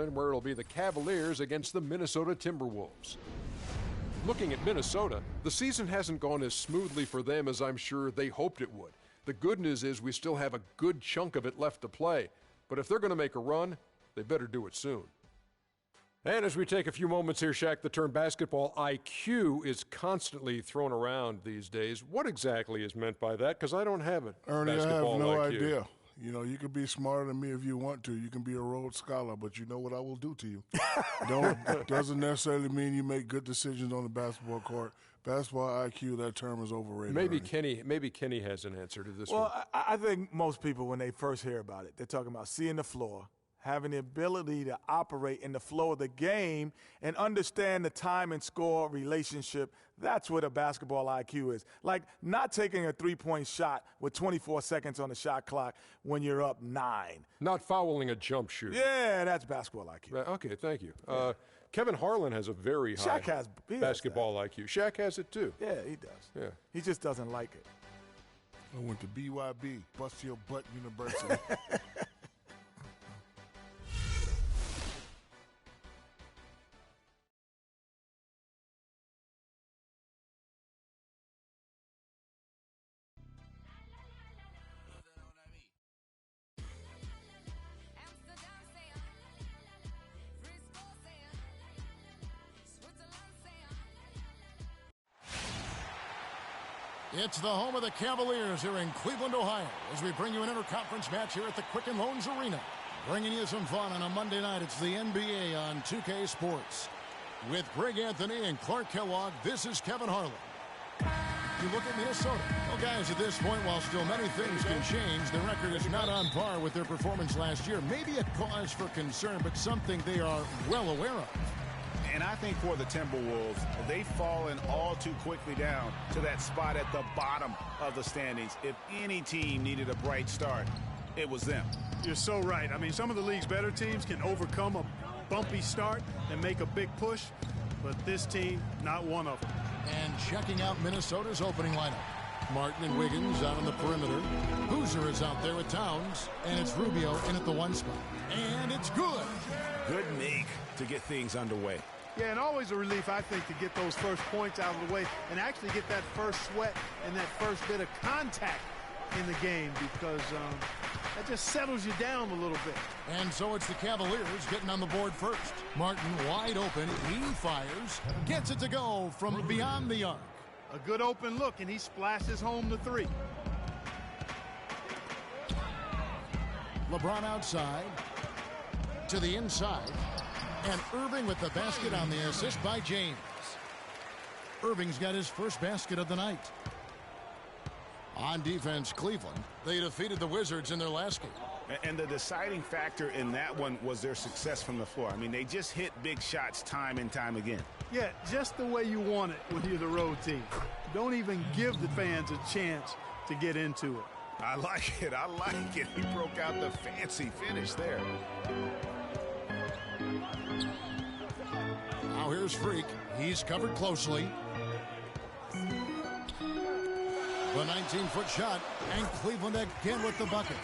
where it'll be the Cavaliers against the Minnesota Timberwolves. Looking at Minnesota, the season hasn't gone as smoothly for them as I'm sure they hoped it would. The good news is we still have a good chunk of it left to play, but if they're going to make a run, they better do it soon. And as we take a few moments here, Shaq, the term basketball IQ is constantly thrown around these days. What exactly is meant by that? Because I don't have it. Ernie, I have no idea. You know, you can be smarter than me if you want to. You can be a Rhodes Scholar, but you know what I will do to you. Doesn't necessarily mean you make good decisions on the basketball court. Basketball IQ, that term is overrated. Maybe Kenny has an answer to this one. Well, I think most people, when they first hear about it, they're talking about seeing the floor, having the ability to operate in the flow of the game and understand the time and score relationship. That's what a basketball IQ is. Like not taking a three-point shot with 24 seconds on the shot clock when you're up 9. Not fouling a jump shoot. Yeah, that's basketball IQ. Okay, thank you. Kevin Harlan has a very high basketball IQ. Shaq has it too. Yeah, he does. Yeah. He just doesn't like it. I went to BYB, Bust Your Butt University. It's the home of the Cavaliers here in Cleveland, Ohio, as we bring you an interconference match here at the Quicken Loans Arena. Bringing you some fun on a Monday night, it's the NBA on 2K Sports. With Greg Anthony and Clark Kellogg, this is Kevin Harlan. You look at Minnesota. Well, guys, at this point, while still many things can change, the record is not on par with their performance last year. Maybe a cause for concern, but something they are well aware of. And I think for the Timberwolves, they've fallen all too quickly down to that spot at the bottom of the standings. If any team needed a bright start, it was them. You're so right. I mean, some of the league's better teams can overcome a bumpy start and make a big push, but this team, not one of them. And checking out Minnesota's opening lineup. Martin and Wiggins out on the perimeter. Boozer is out there with Towns, and it's Rubio in at the 1 spot. And it's good. Good make to get things underway. Yeah, and always a relief, I think, to get those first points out of the way and actually get that first sweat and that first bit of contact in the game because that just settles you down a little bit. And so it's the Cavaliers getting on the board first. Martin wide open. He fires. Gets it to go from beyond the arc. A good open look, and he splashes home the 3. LeBron outside. To the inside. And Irving with the basket on the assist by James. Irving's got his first basket of the night. On defense, Cleveland. They defeated the Wizards in their last game. And the deciding factor in that one was their success from the floor. I mean, they just hit big shots time and time again. Yeah, just the way you want it when you're the road team. Don't even give the fans a chance to get into it. I like it. I like it. He broke out the fancy finish there. Now here's Freak. He's covered closely. The 19-foot shot, and Cleveland again with the bucket.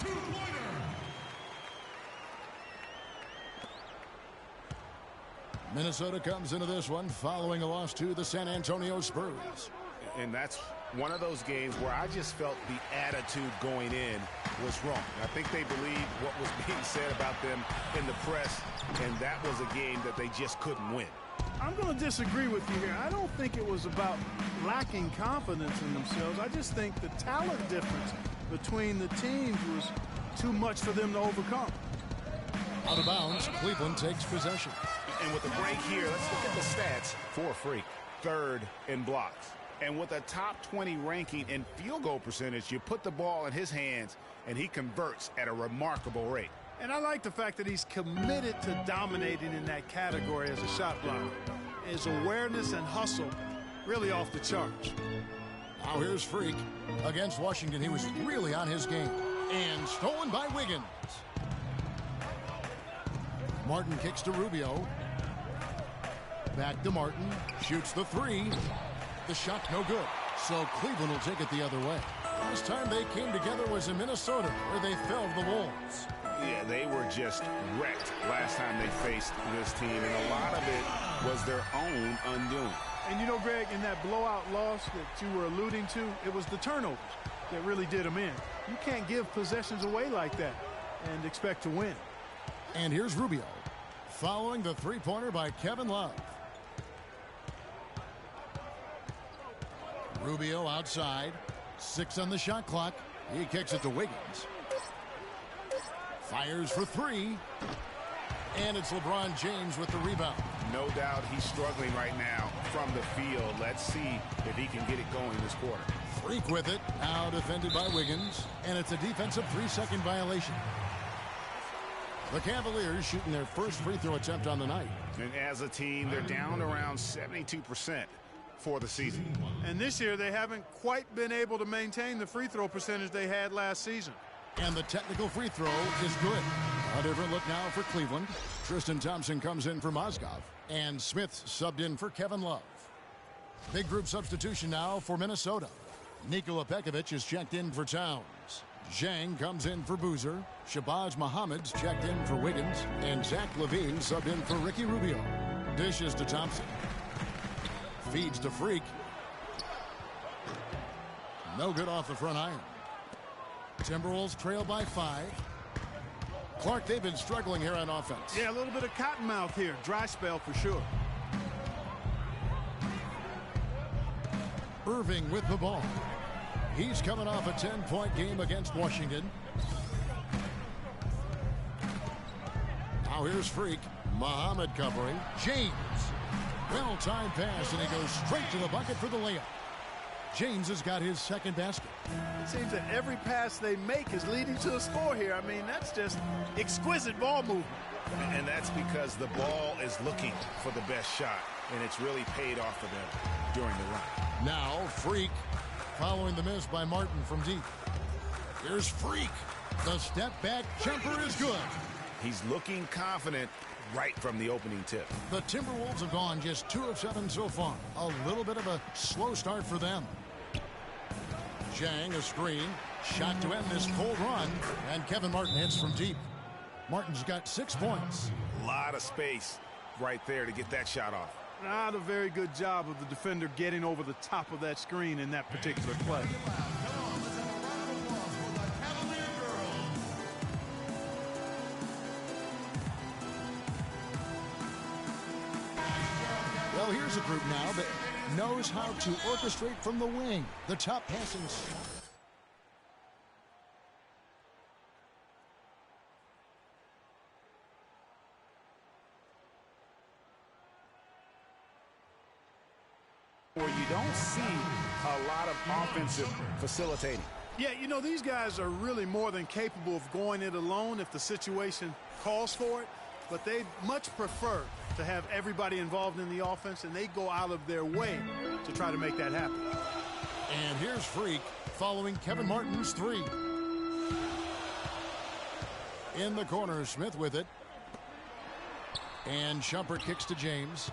Minnesota comes into this one following a loss to the San Antonio Spurs. And that's one of those games where I just felt the attitude going in was wrong. I think they believed what was being said about them in the press, and that was a game that they just couldn't win. I'm going to disagree with you here. I don't think it was about lacking confidence in themselves. I just think the talent difference between the teams was too much for them to overcome. Out of bounds, Cleveland takes possession. And with the break here, let's look at the stats for Freak. 3rd in blocks. And with a top 20 ranking in field goal percentage, you put the ball in his hands, and he converts at a remarkable rate. And I like the fact that he's committed to dominating in that category as a shot blocker. His awareness and hustle really off the charts. Now here's Freak. Against Washington, he was really on his game. And stolen by Wiggins. Martin kicks to Rubio. Back to Martin. Shoots the 3. The shot no good. So Cleveland will take it the other way. Last time they came together was in Minnesota, where they fell to the Wolves. Yeah, they were just wrecked last time they faced this team, and a lot of it was their own undoing. And you know, Greg, in that blowout loss that you were alluding to, it was the turnovers that really did them in. You can't give possessions away like that and expect to win. And here's Rubio, following the three-pointer by Kevin Love. Rubio outside, 6 on the shot clock. He kicks it to Wiggins. Fires for 3. And it's LeBron James with the rebound. No doubt he's struggling right now from the field. Let's see if he can get it going this quarter. Freak with it, now defended by Wiggins, and it's a defensive 3-second violation. The Cavaliers shooting their first free throw attempt on the night. And as a team, they're down around 72% for the season. And this year, they haven't quite been able to maintain the free throw percentage they had last season. And the technical free throw is good. A different look now for Cleveland. Tristan Thompson comes in for Mozgov, and Smith subbed in for Kevin Love. Big group substitution now for Minnesota. Nikola Pekovic is checked in for Towns. Zhang comes in for Boozer. Shabazz Muhammad's checked in for Wiggins. And Zach LaVine subbed in for Ricky Rubio. Dishes to Thompson. Feeds to Freak. No good off the front iron. Timberwolves trail by 5. Clark, they've been struggling here on offense. Yeah, a little bit of cottonmouth here. Dry spell for sure. Irving with the ball. He's coming off a 10-point game against Washington. Now here's Freak. Muhammad covering. James. Well-timed pass, and he goes straight to the bucket for the layup. James has got his second basket. It seems that every pass they make is leading to a score here. I mean, that's just exquisite ball movement. And that's because the ball is looking for the best shot, and it's really paid off for them during the run. Now Freak following the miss by Martin from deep. Here's Freak. The step back jumper is good. He's looking confident right from the opening tip. The Timberwolves have gone just 2 of 7 so far. A little bit of a slow start for them. Zhang, a screen. Shot to end this cold run. And Kevin Martin hits from deep. Martin's got 6 points. A lot of space right there to get that shot off. Not a very good job of the defender getting over the top of that screen in that particular play. Well, here's a group now that knows how to orchestrate from the wing. The top passing. Where you don't see a lot of offensive facilitating. Yeah, you know, these guys are really more than capable of going it alone if the situation calls for it, but they much prefer to have everybody involved in the offense, and they go out of their way to try to make that happen. And here's Freak following Kevin Martin's 3. In the corner, Smith with it. And Shumpert kicks to James.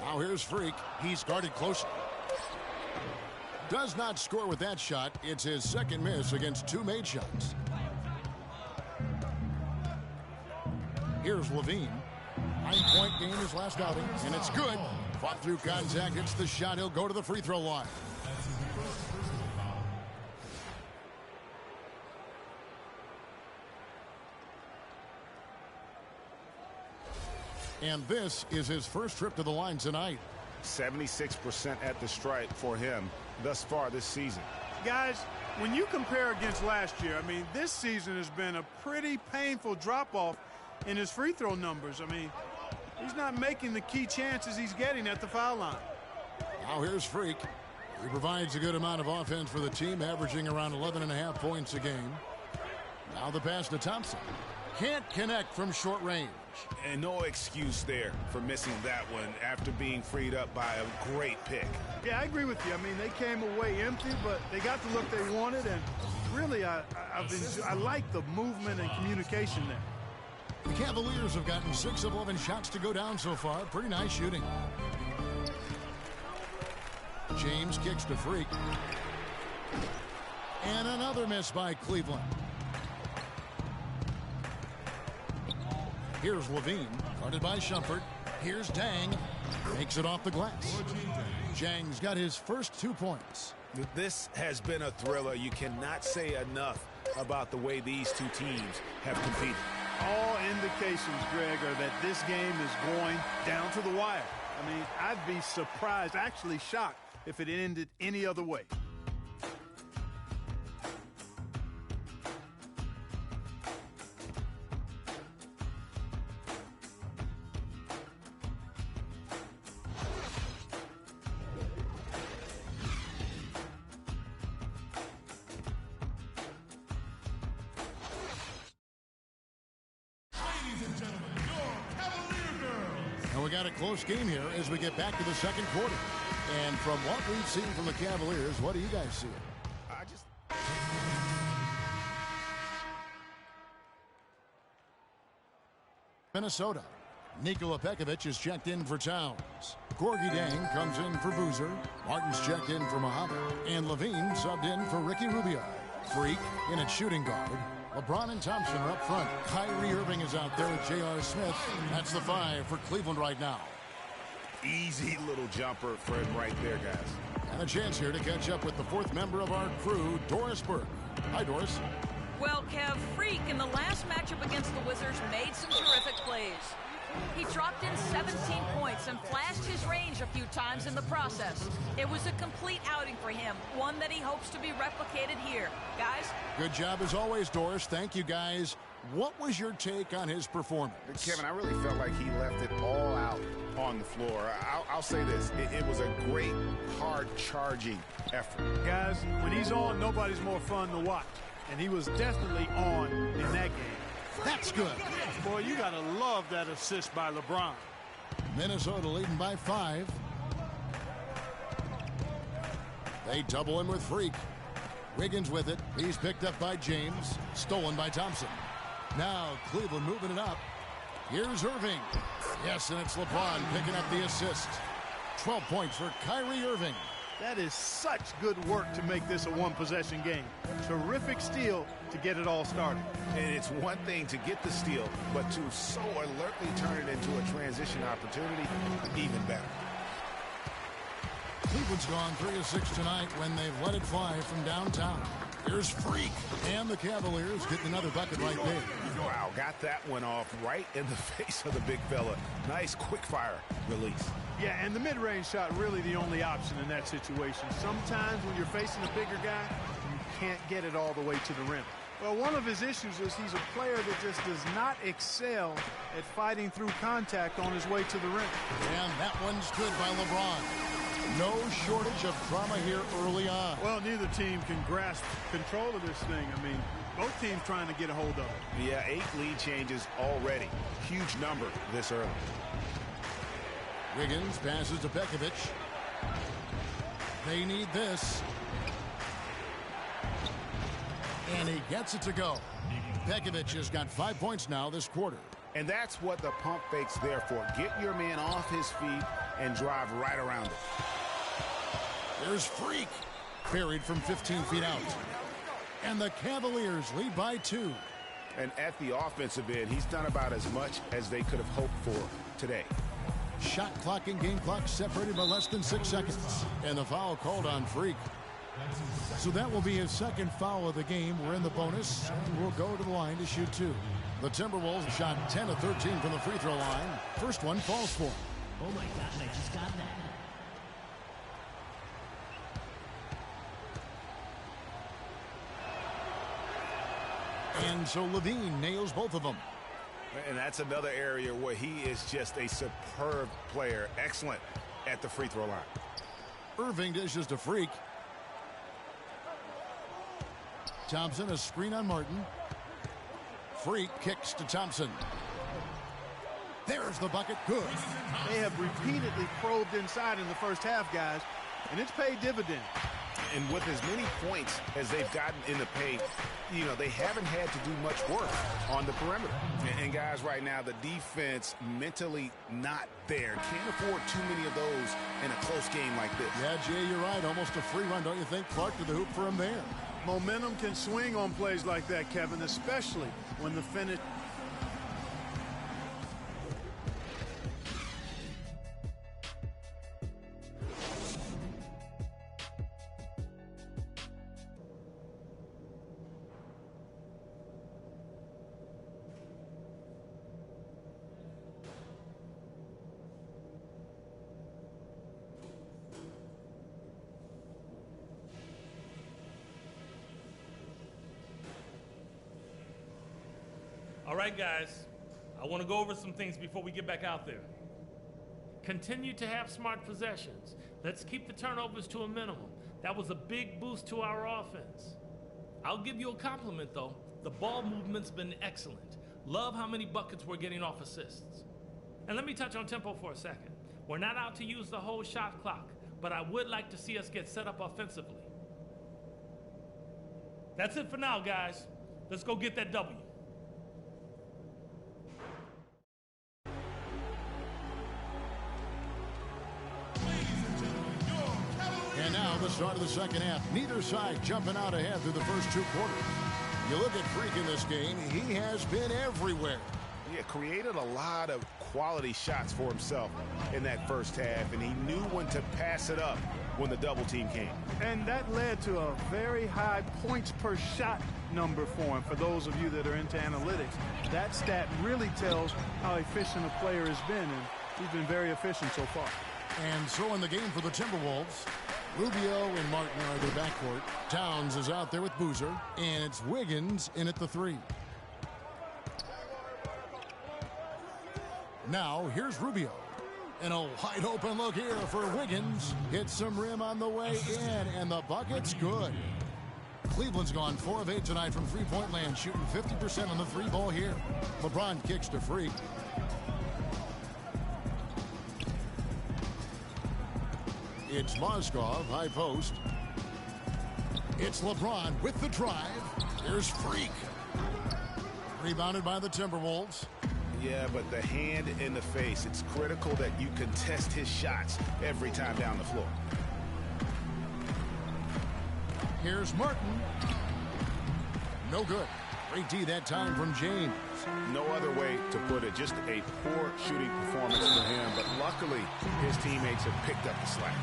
Now here's Freak. He's guarded closely. Does not score with that shot. It's his second miss against 2 made shots. Here's Levine. 9-point game his last outing, and it's good. Fought through contact, hits the shot. He'll go to the free throw line. And this is his first trip to the line tonight. 76% at the stripe for him thus far this season. Guys, when you compare against last year, I mean, this season has been a pretty painful drop-off in his free throw numbers. I mean, he's not making the key chances he's getting at the foul line. Now here's Freak. He provides a good amount of offense for the team, averaging around 11.5 points a game. Now the pass to Thompson. Can't connect from short range. And no excuse there for missing that one after being freed up by a great pick. Yeah, I agree with you. I mean, they came away empty, but they got the look they wanted, and really, I like the movement and communication there. The Cavaliers have gotten 6 of 11 shots to go down so far. Pretty nice shooting. James kicks to Freak. And another miss by Cleveland. Here's Levine, guarded by Shumpert. Here's Dang, makes it off the glass. Jang's got his first 2 points. This has been a thriller. You cannot say enough about the way these two teams have competed. All indications, Greg, are that this game is going down to the wire. I mean, I'd be surprised, actually shocked, if it ended any other way. And we got a close game here as we get back to the second quarter. And from what we've seen from the Cavaliers, what do you guys see? Minnesota. Nikola Pekovic is checked in for Towns. Gorgie Dang comes in for Boozer. Martin's checked in for Muhammad. And Levine subbed in for Ricky Rubio. Freak in at shooting guard. LeBron and Thompson are up front. Kyrie Irving is out there with J.R. Smith. That's the 5 for Cleveland right now. Easy little jumper for him right there, guys. And a chance here to catch up with the 4th member of our crew, Doris Burke. Hi, Doris. Well, Kev, Freak in the last matchup against the Wizards made some terrific plays. He dropped in 17 points and flashed his range a few times in the process. It was a complete outing for him, one that he hopes to be replicated here. Guys? Good job as always, Doris. Thank you, guys. What was your take on his performance? Kevin, I really felt like he left it all out on the floor. I'll say this. It was a great, hard-charging effort. Guys, when he's on, nobody's more fun to watch. And he was definitely on in that game. That's good. Boy, you got to love that assist by LeBron. Minnesota leading by 5. They double him with Freak. Wiggins with it. He's picked up by James. Stolen by Thompson. Now Cleveland moving it up. Here's Irving. Yes, and it's LeBron picking up the assist. 12 points for Kyrie Irving. That is such good work to make this a one-possession game. Terrific steal to get it all started. And it's one thing to get the steal, but to so alertly turn it into a transition opportunity, even better. Cleveland's gone 3 of 6 tonight when they've let it fly from downtown. Here's Freak. And the Cavaliers getting another bucket right there. Wow, got that one off right in the face of the big fella. Nice quick-fire release. Yeah, and the mid-range shot really the only option in that situation. Sometimes when you're facing a bigger guy, you can't get it all the way to the rim. Well, one of his issues is he's a player that just does not excel at fighting through contact on his way to the rim. And that one's good by LeBron. No shortage of drama here early on. Well, neither team can grasp control of this thing. I mean, both teams trying to get a hold of it. Yeah, 8 lead changes already. Huge number this early. Wiggins passes to Pekovic. They need this. And he gets it to go. Pekovic has got 5 points now this quarter. And that's what the pump fake's there for. Get your man off his feet and drive right around it. There's Freak. Buried from 15 feet out. And the Cavaliers lead by 2. And at the offensive end, he's done about as much as they could have hoped for today. Shot clock and game clock separated by less than 6 seconds. And the foul called on Freak. So that will be his second foul of the game. We're in the bonus, and we'll go to the line to shoot 2. The Timberwolves shot 10 of 13 from the free throw line. First one falls for him. Oh my God, I just got that. And so Levine nails both of them. And that's another area where he is just a superb player. Excellent at the free throw line. Irving dishes to Freak. Thompson, a screen on Martin. Freak kicks to Thompson. There's the bucket. Good. They have repeatedly probed inside in the first half, guys, and it's paid dividends. And with as many points as they've gotten in the paint, you know, they haven't had to do much work on the perimeter. And guys, right now, the defense mentally not there. Can't afford too many of those in a close game like this. Yeah, Jay, you're right. Almost a free run, don't you think? Clark to the hoop for him there. Momentum can swing on plays like that, Kevin, especially when the finish. All right, guys, I want to go over some things before we get back out there. Continue to have smart possessions. Let's keep the turnovers to a minimum. That was a big boost to our offense. I'll give you a compliment, though. The ball movement's been excellent. Love how many buckets we're getting off assists. And let me touch on tempo for a second. We're not out to use the whole shot clock, but I would like to see us get set up offensively. That's it for now, guys. Let's go get that W. And now the start of the second half. Neither side jumping out ahead through the first 2 quarters. You look at Freak in this game, he has been everywhere. Yeah, created a lot of quality shots for himself in that first half, and he knew when to pass it up when the double team came. And that led to a very high points per shot number for him. For those of you that are into analytics, that stat really tells how efficient a player has been, and he's been very efficient so far. And so in the game for the Timberwolves, Rubio and Martin are their backcourt. Towns is out there with Boozer, and it's Wiggins in at the 3. Now here's Rubio. And a wide open look here for Wiggins. Hits some rim on the way in, and the bucket's good. Cleveland's gone 4 of 8 tonight from three-point land, shooting 50% on the 3-ball here. LeBron kicks to Freak. It's Moskov, high post. It's LeBron with the drive. Here's Freak. Rebounded by the Timberwolves. Yeah, but the hand in the face, it's critical that you contest his shots every time down the floor. Here's Martin. No good. Great D that time from James. No other way to put it. Just a poor shooting performance for him, but luckily his teammates have picked up the slack.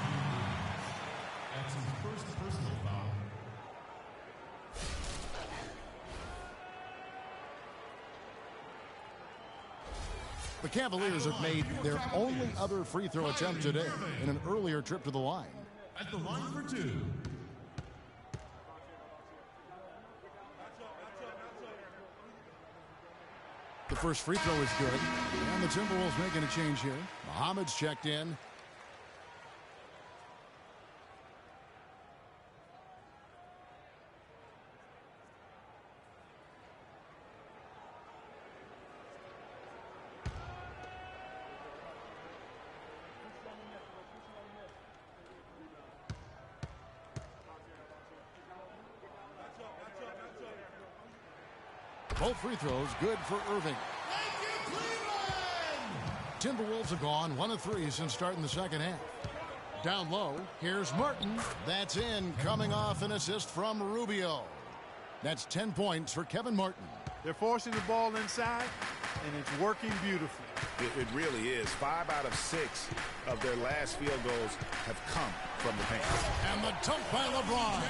That's his first personal foul. The Cavaliers have made their only other free throw attempt today in an earlier trip to the line. At the line for 2. The first free throw is good. And the Timberwolves making a change here. Muhammad's checked in. Both free throws good for Irving. Thank you, Cleveland! Timberwolves have gone 1 of 3 since starting the second half. Down low, here's Martin. That's in, coming off an assist from Rubio. That's 10 points for Kevin Martin. They're forcing the ball inside, and it's working beautifully. It really is. 5 out of 6 of their last field goals have come from the paint. And the dunk by LeBron.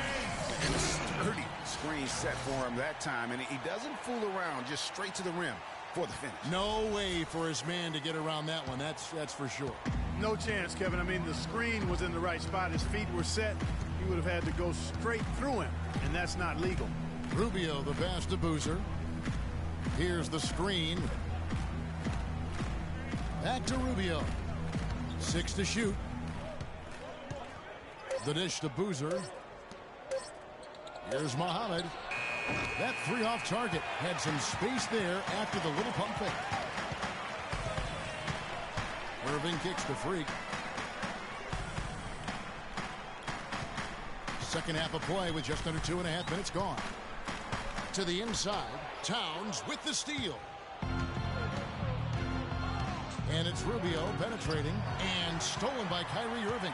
And a sturdy screen set for him that time, and he doesn't fool around, just straight to the rim for the finish. No way for his man to get around that one, that's for sure. No chance, Kevin. I mean, the screen was in the right spot. His feet were set. He would have had to go straight through him, and that's not legal. Rubio, the pass to Boozer. Here's the screen. Back to Rubio. 6 to shoot. The dish to Boozer. Here's Muhammad. That 3 off target. Had some space there after the little pump fake. Irving kicks to Freak. Second half of play with just under 2.5 minutes gone. To the inside. Towns with the steal. And it's Rubio penetrating and stolen by Kyrie Irving.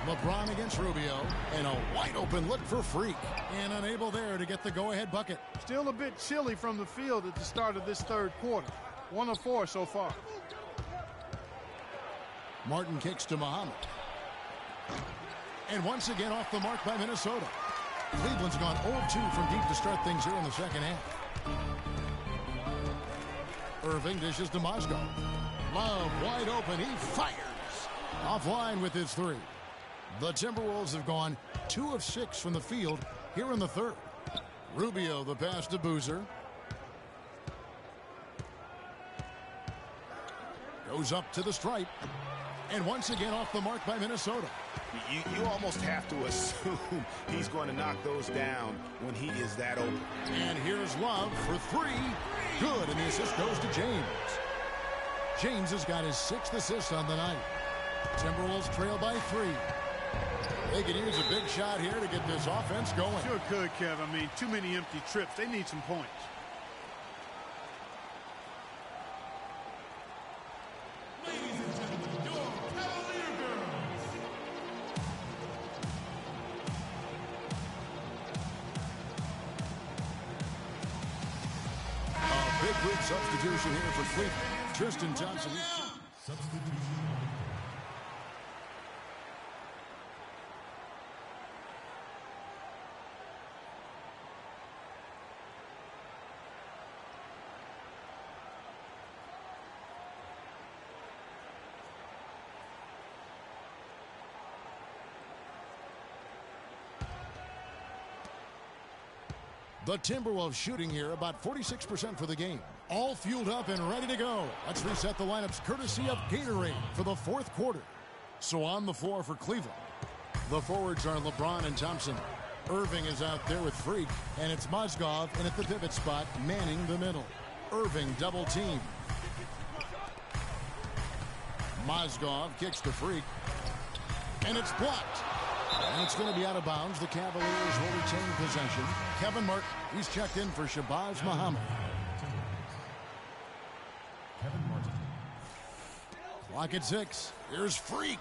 LeBron against Rubio, and a wide open look for Freak, and unable there to get the go-ahead bucket. Still a bit chilly from the field at the start of this third quarter. 1 of 4 so far. Martin kicks to Muhammad. And once again off the mark by Minnesota. Cleveland's gone 0-2 from deep to start things here in the second half. Irving dishes to Mozgov. Love wide open. He fires. Offline with his 3. The Timberwolves have gone 2 of 6 from the field here in the third. Rubio the pass to Boozer. Goes up to the stripe. And once again off the mark by Minnesota. You almost have to assume he's going to knock those down when he is that open. And here's Love for 3. Good, and the assist goes to James. James has got his 6th assist on the night. Timberwolves trail by 3. They could use a big shot here to get this offense going. Sure could, Kev. I mean, too many empty trips. They need some points. Big substitution here for Cleveland. Tristan Thompson. Substitution. The Timberwolves shooting here about 46% for the game. All fueled up and ready to go. Let's reset the lineups courtesy of Gatorade for the fourth quarter. So on the floor for Cleveland, the forwards are LeBron and Thompson. Irving is out there with Freak, and it's Mozgov in at the pivot spot, manning the middle. Irving double team. Mozgov kicks to Freak, and it's blocked. And it's going to be out of bounds. The Cavaliers will retain possession. Kevin Martin, he's checked in for Shabazz Muhammad. Kevin Martin. Clock at 6. Here's Freak.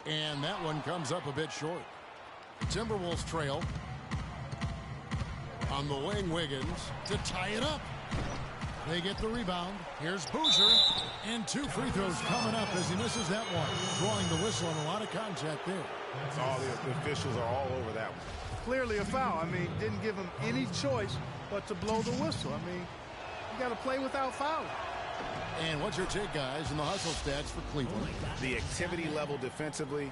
And that one comes up a bit short. Timberwolves trail. On the wing, Wiggins to tie it up. They get the rebound. Here's Boozer. And 2 free throws coming up as he misses that one. Drawing the whistle and a lot of contact there. All the officials are all over that one. Clearly a foul. I mean, didn't give him any choice but to blow the whistle. I mean, you got to play without fouling. And what's your take, guys, in the hustle stats for Cleveland? The activity level defensively,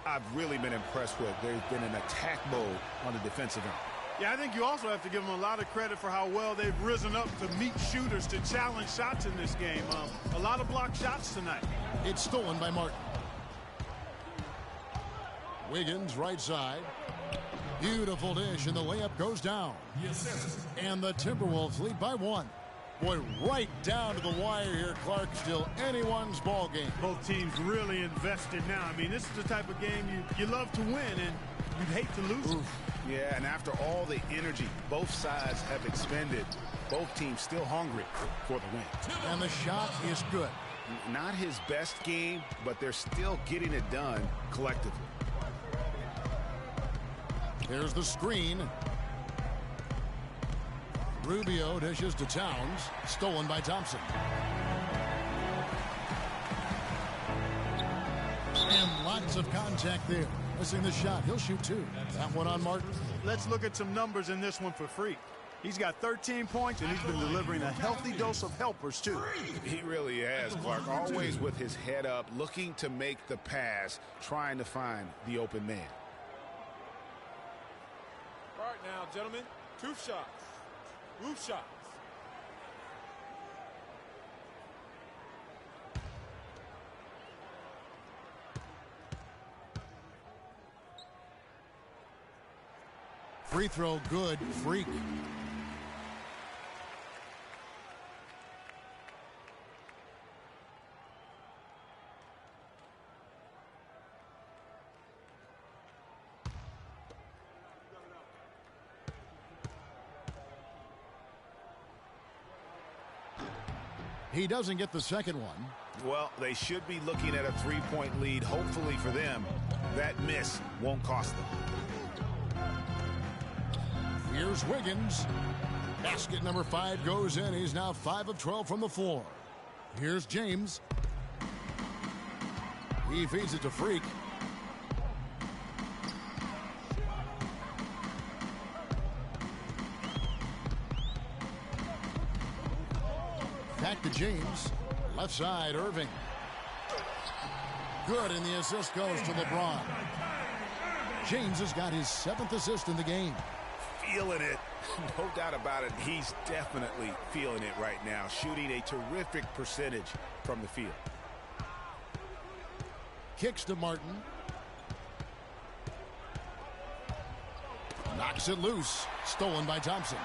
I've really been impressed with. There's been an attack mode on the defensive end. Yeah, I think you also have to give them a lot of credit for how well they've risen up to meet shooters to challenge shots in this game. A lot of blocked shots tonight. It's stolen by Martin. Wiggins, right side. Beautiful dish, and the layup goes down. Yes. And the Timberwolves lead by 1. Boy, right down to the wire here, Clark. Still anyone's ball game. Both teams really invested now. I mean, this is the type of game you love to win, and you'd hate to lose it. Yeah, and after all the energy both sides have expended, both teams still hungry for the win. And the shot is good. Not his best game, but they're still getting it done collectively. There's the screen. Rubio dishes to Towns. Stolen by Thompson. And lots of contact there. Missing the shot. He'll shoot 2. That one on Martin. Let's look at some numbers in this one for Freak. He's got 13 points, and he's been delivering a healthy dose of helpers, too. He really has, Clark. Always with his head up, looking to make the pass, trying to find the open man. All right now, gentlemen, 2 shots. Roof shots. Free throw good. Freak. He doesn't get the second one. Well, they should be looking at a 3-point lead. Hopefully for them, that miss won't cost them. Here's Wiggins. Basket number 5 goes in. He's now 5 of 12 from the floor. Here's James. He feeds it to Freak. Back to James. Left side, Irving. Good, and the assist goes to LeBron. James has got his 7th assist in the game. Feeling it. No doubt about it. He's definitely feeling it right now. Shooting a terrific percentage from the field. Kicks to Martin. Knocks it loose. Stolen by Thompson.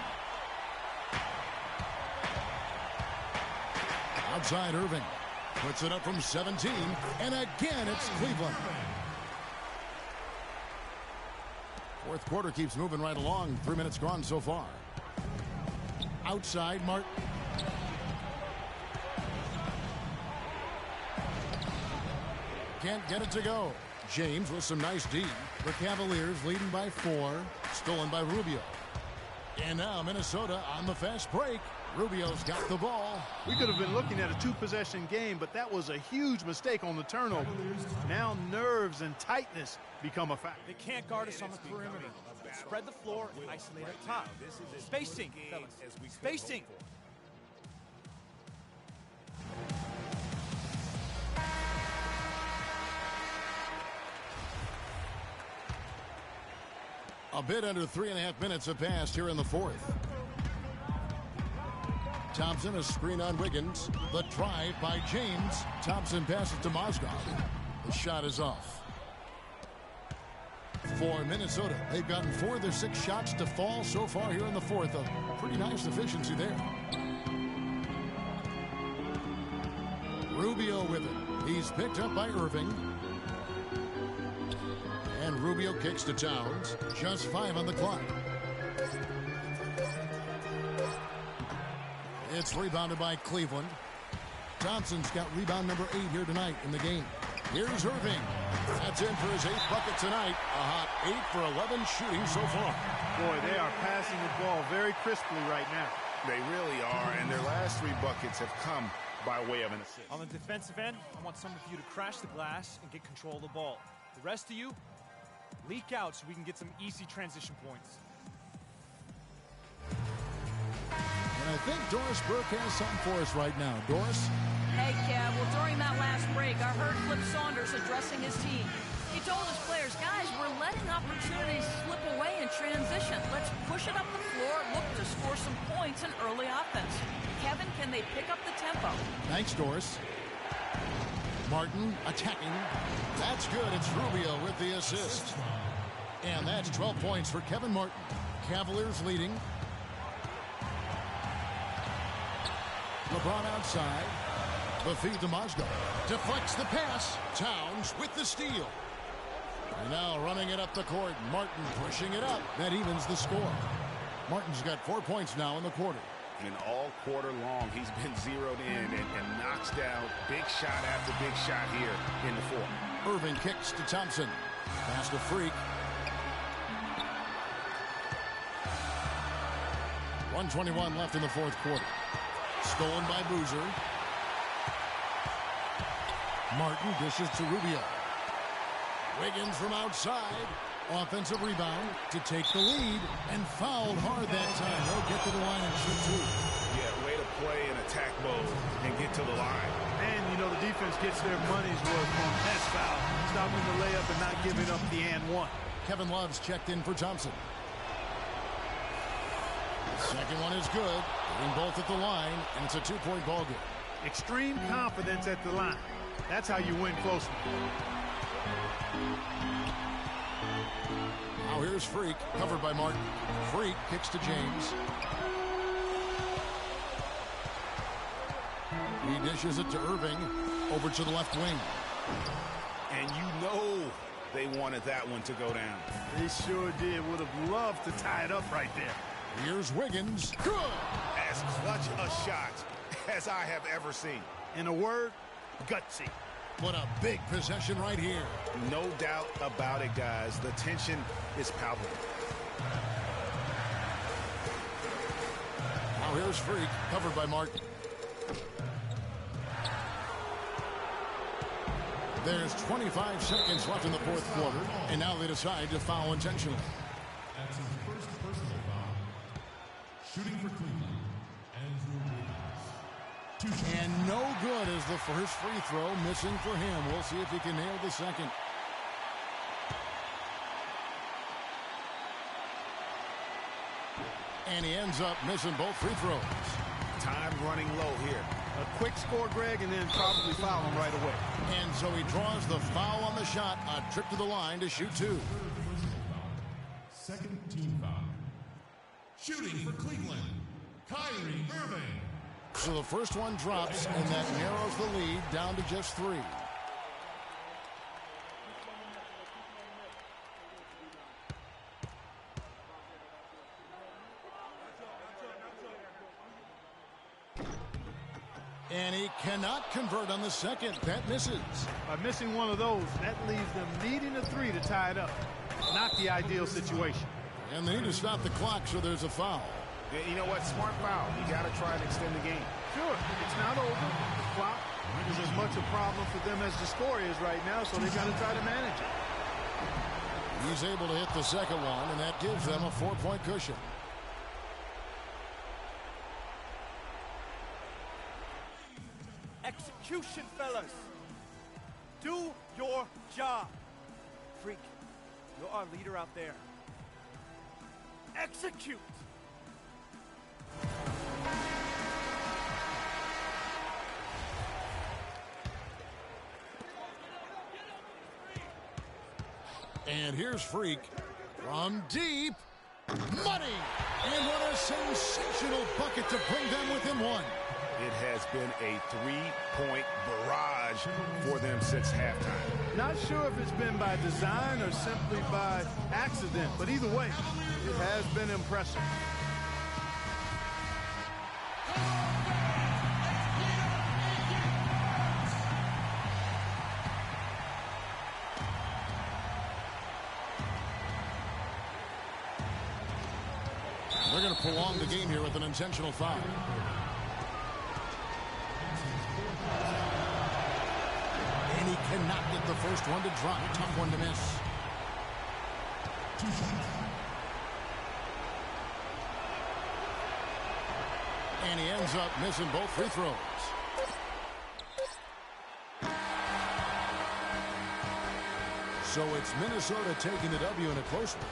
Outside Irving. Puts it up from 17. And again, it's Cleveland. Fourth quarter keeps moving right along. 3 minutes gone so far. Outside Martin. Can't get it to go. James with some nice D. The Cavaliers leading by 4. Stolen by Rubio. And now Minnesota on the fast break. Rubio's got the ball. We could have been looking at a 2-possession game, but that was a huge mistake on the turnover. Now nerves and tightness become a factor. They can't guard us on the perimeter. Spread the floor and isolate up top. Spacing, fellas. Spacing. A bit under 3.5 minutes have passed here in the fourth. Thompson, a screen on Wiggins. The drive by James. Thompson passes to Mozgov. The shot is off. For Minnesota, they've gotten 4 of their 6 shots to fall so far here in the fourth. A pretty nice efficiency there. Rubio with it. He's picked up by Irving. And Rubio kicks to Towns. Just 5 on the clock. It's rebounded by Cleveland. Thompson's got rebound number 8 here tonight in the game. Here's Irving. That's in for his 8th bucket tonight. A hot 8 for 11 shooting so far. Boy, they are passing the ball very crisply right now. They really are, and their last 3 buckets have come by way of an assist. On the defensive end, I want some of you to crash the glass and get control of the ball. The rest of you, leak out so we can get some easy transition points. And I think Doris Burke has something for us right now. Doris? Hey, Kev. Well, during that last break, I heard Flip Saunders addressing his team. He told his players, guys, we're letting opportunities slip away in transition. Let's push it up the floor, look to score some points in early offense. Kevin, can they pick up the tempo? Thanks, Doris. Martin attacking. That's good. It's Rubio with the assist. And that's 12 points for Kevin Martin. Cavaliers leading. LeBron outside. The feed to Mozgov. Deflects the pass. Towns with the steal. And now running it up the court. Martin pushing it up. That evens the score. Martin's got 4 points now in the quarter. And all quarter long, he's been zeroed in and knocks down big shot after big shot here in the fourth. Irving kicks to Thompson. Pass to Freak. 1:21 left in the fourth quarter. Stolen by Boozer. Martin dishes to Rubio. Wiggins from outside. Offensive rebound to take the lead. And fouled hard that time. They'll get to the line and shoot 2. Yeah, way to play in attack mode and get to the line. And, you know, the defense gets their money's worth on that foul. Stopping the layup and not giving up the and one. Kevin Love's checked in for Thompson. Second one is good. Getting both at the line, and it's a 2-point ball game. Extreme confidence at the line. That's how you win close. Now here's Freak, covered by Martin. Freak kicks to James. He dishes it to Irving, over to the left wing. And you know they wanted that one to go down. They sure did. Would have loved to tie it up right there. Here's Wiggins. Good! As clutch a shot as I have ever seen. In a word, gutsy. What a big possession right here. No doubt about it, guys. The tension is palpable. Now here's Freak, covered by Martin. There's 25 seconds left in the fourth quarter, and now they decide to foul intentionally. That's his first personal foul. Shooting for Cleveland, Andrew Wiggins. And no good as the first free throw, missing for him. We'll see if he can nail the second. And he ends up missing both free throws. Time running low here. A quick score, Greg, and then probably foul him right away. And so he draws the foul on the shot, a trip to the line to shoot two. Second team foul. Shooting for Cleveland, Kyrie Irving. So the first one drops, and that narrows the lead down to just 3. And he cannot convert on the second. That misses. By missing one of those, that leaves them needing a 3 to tie it up. Not the ideal situation. And they need to stop the clock, so there's a foul. You know what? Smart foul. You got to try and extend the game. Sure, it's not over. The clock is as much a problem for them as the score is right now, so they got to try to manage it. He's able to hit the second one, and that gives them a 4-point cushion. Execution, fellas. Do your job. Freak, you're our leader out there. Execute. And here's Freak from deep. Money! And what a sensational bucket to bring them within 1. It has been a 3-point barrage for them since halftime. Not sure if it's been by design or simply by accident, but either way, it has been impressive. They're going to prolong the game here with an intentional foul. And he cannot get the first one to drop. Tough one to miss. And he ends up missing both free throws. So it's Minnesota taking the W in a close one.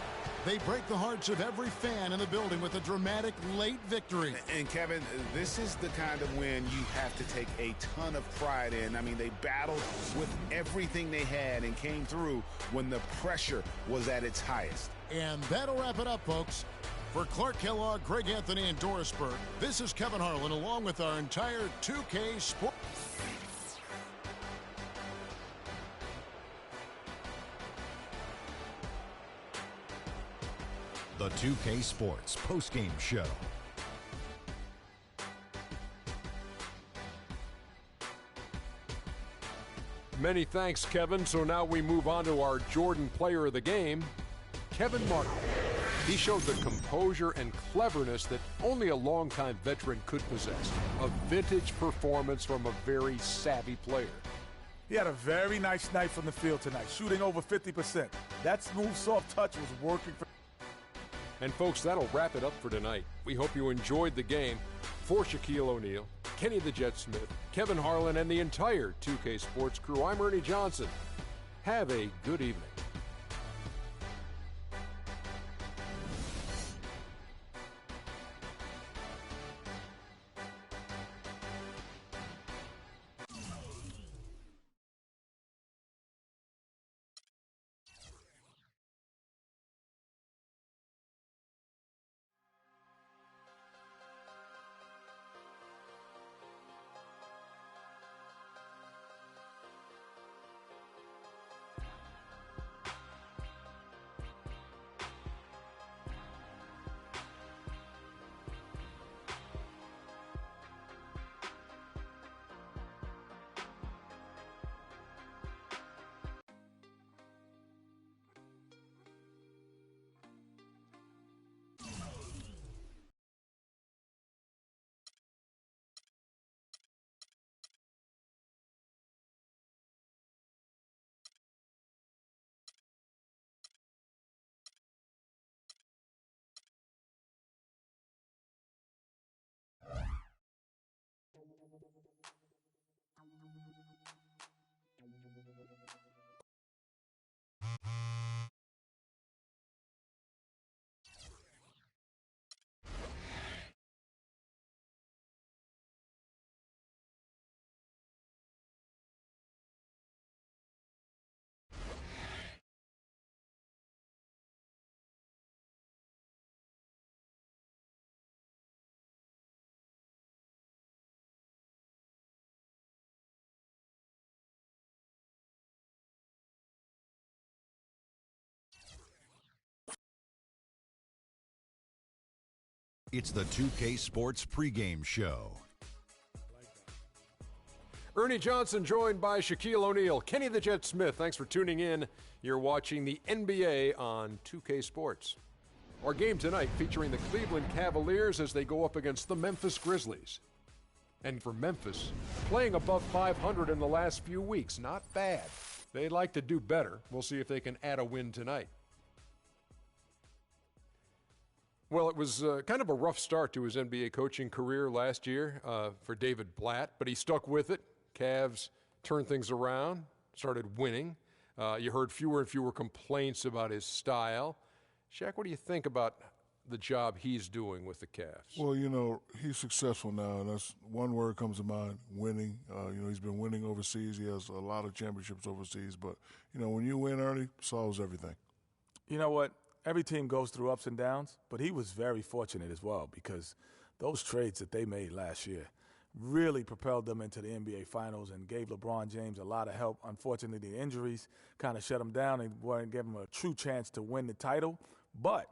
They break the hearts of every fan in the building with a dramatic late victory. And Kevin, this is the kind of win you have to take a ton of pride in. I mean, they battled with everything they had and came through when the pressure was at its highest. And that'll wrap it up, folks. For Clark Kellogg, Greg Anthony, and Doris Burke, this is Kevin Harlan along with our entire 2K Sports. The 2K Sports postgame show. Many thanks, Kevin. So now we move on to our Jordan player of the game, Kevin Martin. He showed the composure and cleverness that only a longtime veteran could possess. A vintage performance from a very savvy player. He had a very nice night from the field tonight, shooting over 50%. That smooth, soft touch was working for. And folks, that'll wrap it up for tonight. We hope you enjoyed the game. For Shaquille O'Neal, Kenny the Jet Smith, Kevin Harlan, and the entire 2K Sports crew, I'm Ernie Johnson. Have a good evening. It's the 2K Sports pregame show. Ernie Johnson joined by Shaquille O'Neal. Kenny the Jet Smith, thanks for tuning in. You're watching the NBA on 2K Sports. Our game tonight featuring the Cleveland Cavaliers as they go up against the Memphis Grizzlies. And for Memphis, playing above 500 in the last few weeks, not bad. They'd like to do better. We'll see if they can add a win tonight. Well, it was kind of a rough start to his NBA coaching career last year for David Blatt, but he stuck with it. Cavs turned things around, started winning. You heard fewer and fewer complaints about his style. Shaq, what do you think about the job he's doing with the Cavs? Well, you know, he's successful now, and that's one word comes to mind, winning. You know, he's been winning overseas. He has a lot of championships overseas. But, you know, when you win, Ernie, solves everything. You know what? Every team goes through ups and downs, but he was very fortunate as well because those trades that they made last year really propelled them into the NBA Finals and gave LeBron James a lot of help. Unfortunately, the injuries kind of shut him down and weren't giving him a true chance to win the title, but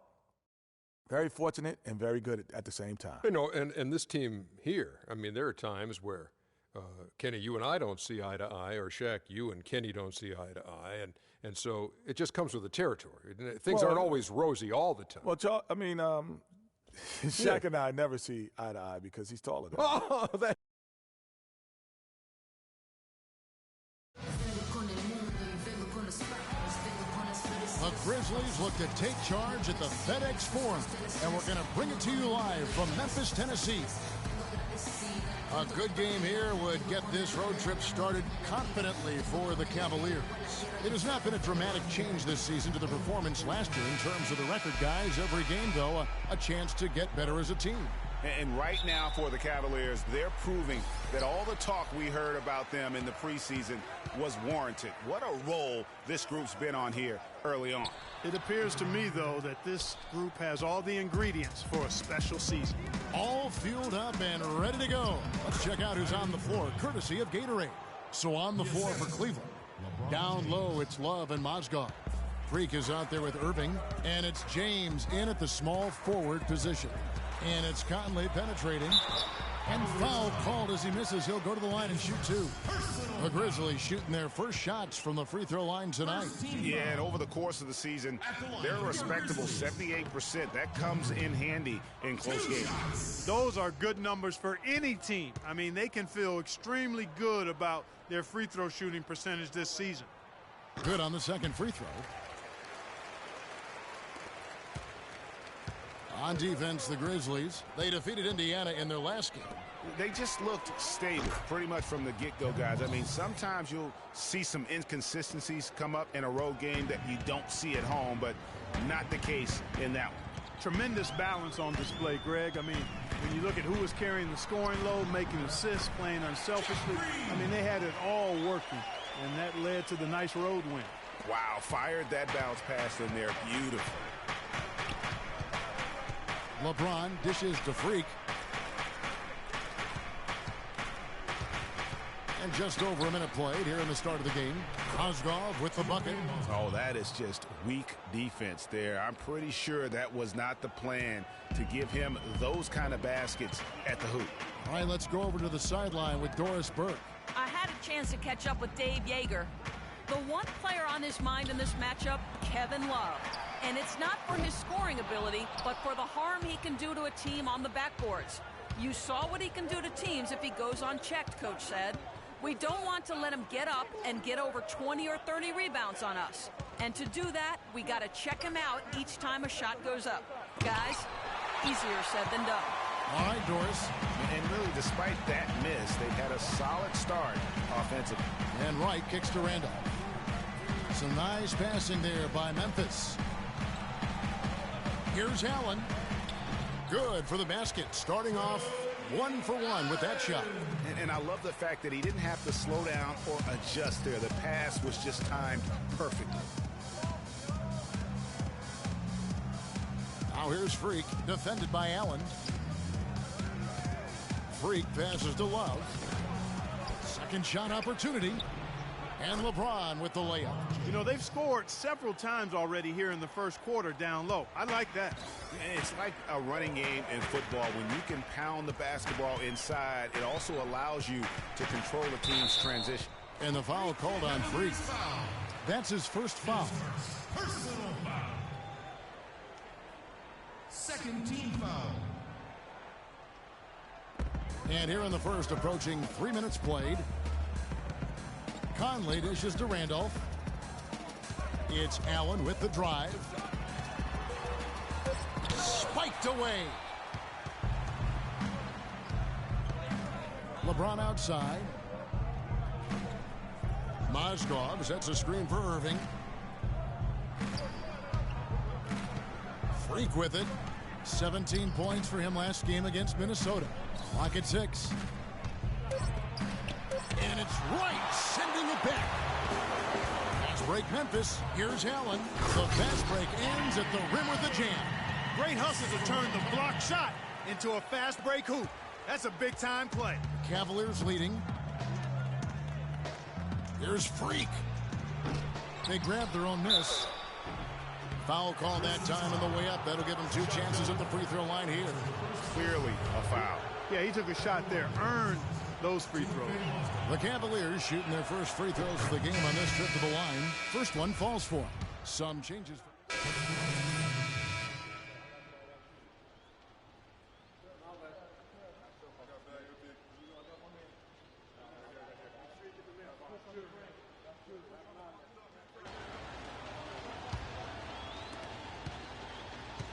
very fortunate and very good at the same time. You know, and this team here, I mean, there are times where, Kenny, you and I don't see eye to eye, or Shaq, you and Kenny don't see eye to eye, and so it just comes with the territory. Things aren't always rosy all the time. Well, I mean, Shaq and I never see eye to eye because he's taller than me. Oh, that. The Grizzlies look to take charge at the FedEx Forum, and we're going to bring it to you live from Memphis, Tennessee. A good game here would get this road trip started confidently for the Cavaliers. It has not been a dramatic change this season to the performance last year in terms of the record, guys. Every game, though, a chance to get better as a team. And right now for the Cavaliers, they're proving that all the talk we heard about them in the preseason was warranted. What a role this group's been on here early on. It appears to me, though, that this group has all the ingredients for a special season. All fueled up and ready to go. Let's check out who's on the floor, courtesy of Gatorade. So on the floor for Cleveland. Down low, it's Love and Mozgov. Freak is out there with Irving, and it's James in at the small forward position. And it's Conley penetrating. And foul called as he misses. He'll go to the line and shoot two. The Grizzlies shooting their first shots from the free throw line tonight. Yeah, and over the course of the season, they're a respectable 78%. That comes in handy in close games. Those are good numbers for any team. I mean, they can feel extremely good about their free throw shooting percentage this season. Good on the second free throw. On defense, the Grizzlies, they defeated Indiana in their last game. They just looked stable pretty much from the get-go, guys. I mean, sometimes you'll see some inconsistencies come up in a road game that you don't see at home, but not the case in that one. Tremendous balance on display, Greg. I mean, when you look at who was carrying the scoring load, making assists, playing unselfishly, I mean, they had it all working, and that led to the nice road win. Wow, fired that bounce pass in there beautifully. LeBron dishes to Freak. And just over a minute played here in the start of the game. Mozgov with the bucket. Oh, that is just weak defense there. I'm pretty sure that was not the plan to give him those kind of baskets at the hoop. All right, let's go over to the sideline with Doris Burke. I had a chance to catch up with Dave Yeager. The one player on his mind in this matchup, Kevin Love. And it's not for his scoring ability, but for the harm he can do to a team on the backboards. You saw what he can do to teams if he goes unchecked, Coach said. We don't want to let him get up and get over 20 or 30 rebounds on us. And to do that, we got to check him out each time a shot goes up. Guys, easier said than done. All right, Doris. And really, despite that miss, they've had a solid start offensively. And Wright kicks to Randolph. Some nice passing there by Memphis. Here's Allen. Good for the basket. Starting off 1 for 1 with that shot. And I love the fact that he didn't have to slow down or adjust there. The pass was just timed perfectly. Now here's Freak, defended by Allen. Freak passes to Love. Second shot opportunity. And LeBron with the layup. You know, they've scored several times already here in the first quarter down low. I like that. It's like a running game in football. When you can pound the basketball inside, it also allows you to control the team's transition. And the foul called on Freak. That's his first foul. Personal foul. Second team foul. And here in the first, approaching 3 minutes played. Conley dishes to Randolph. It's Allen with the drive. Spiked away. LeBron outside. Mozgov sets a screen for Irving. Freak with it. 17 points for him last game against Minnesota. Clock at 6. And it's right, sending it back. Fast break Memphis. Here's Allen. The fast break ends at the rim of the jam. Great hustle to turn the block shot into a fast break hoop. That's a big-time play. Cavaliers leading. Here's Freak. They grab their own miss. Foul call that time on the way up. That'll give them 2 chances at the free throw line here. Clearly a foul. Yeah, he took a shot there. Earned those free throws. The Cavaliers shooting their first free throws of the game on this trip to the line. First one falls for them. Some changes.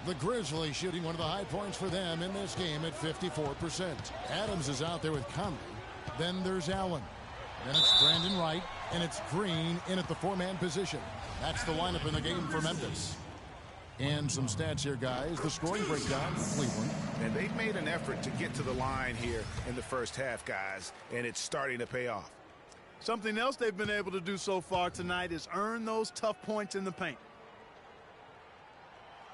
The Grizzlies shooting one of the high points for them in this game at 54%. Adams is out there with Conley. Then there's Allen. Then it's Brandon Wright, and it's Green in at the 4-man position. That's the lineup in the game for Memphis. And some stats here, guys. The scoring breakdown for Cleveland. And they've made an effort to get to the line here in the first half, guys, and it's starting to pay off. Something else they've been able to do so far tonight is earn those tough points in the paint.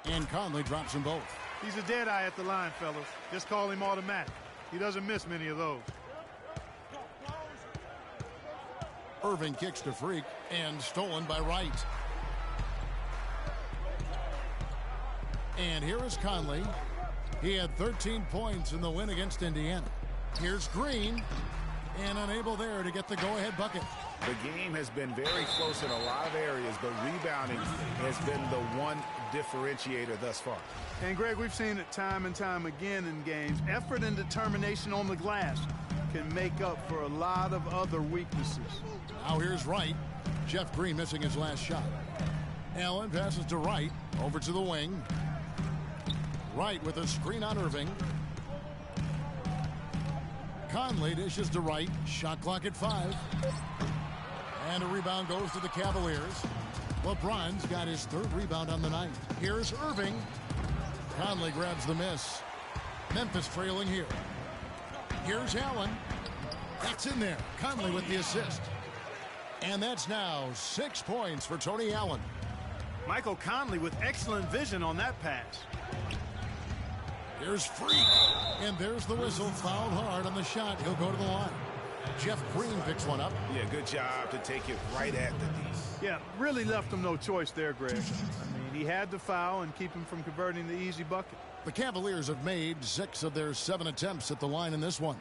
And Conley drops them both. He's a dead eye at the line, fellas. Just call him automatic. He doesn't miss many of those. Irving kicks to Freak and stolen by Wright. And here is Conley. He had 13 points in the win against Indiana. Here's Green, and unable there to get the go-ahead bucket. The game has been very close in a lot of areas, but rebounding has been the one differentiator thus far. And, Greg, we've seen it time and time again in games. Effort and determination on the glass can make up for a lot of other weaknesses. Now here's Wright. Jeff Green missing his last shot. Allen passes to Wright. Over to the wing. Wright with a screen on Irving. Conley dishes to Wright. Shot clock at 5. And a rebound goes to the Cavaliers. LeBron's got his 3rd rebound on the night. Here's Irving. Conley grabs the miss. Memphis trailing here. Here's Allen. That's in there. Conley with the assist. And that's now 6 points for Tony Allen. Michael Conley with excellent vision on that pass. Here's Freak. And there's the whistle. Fouled hard on the shot. He'll go to the line. Jeff Green picks one up. Yeah, good job to take it right at the D. Yeah, really left him no choice there, Greg. I mean, he had to foul and keep him from converting the easy bucket. The Cavaliers have made 6 of their 7 attempts at the line in this one.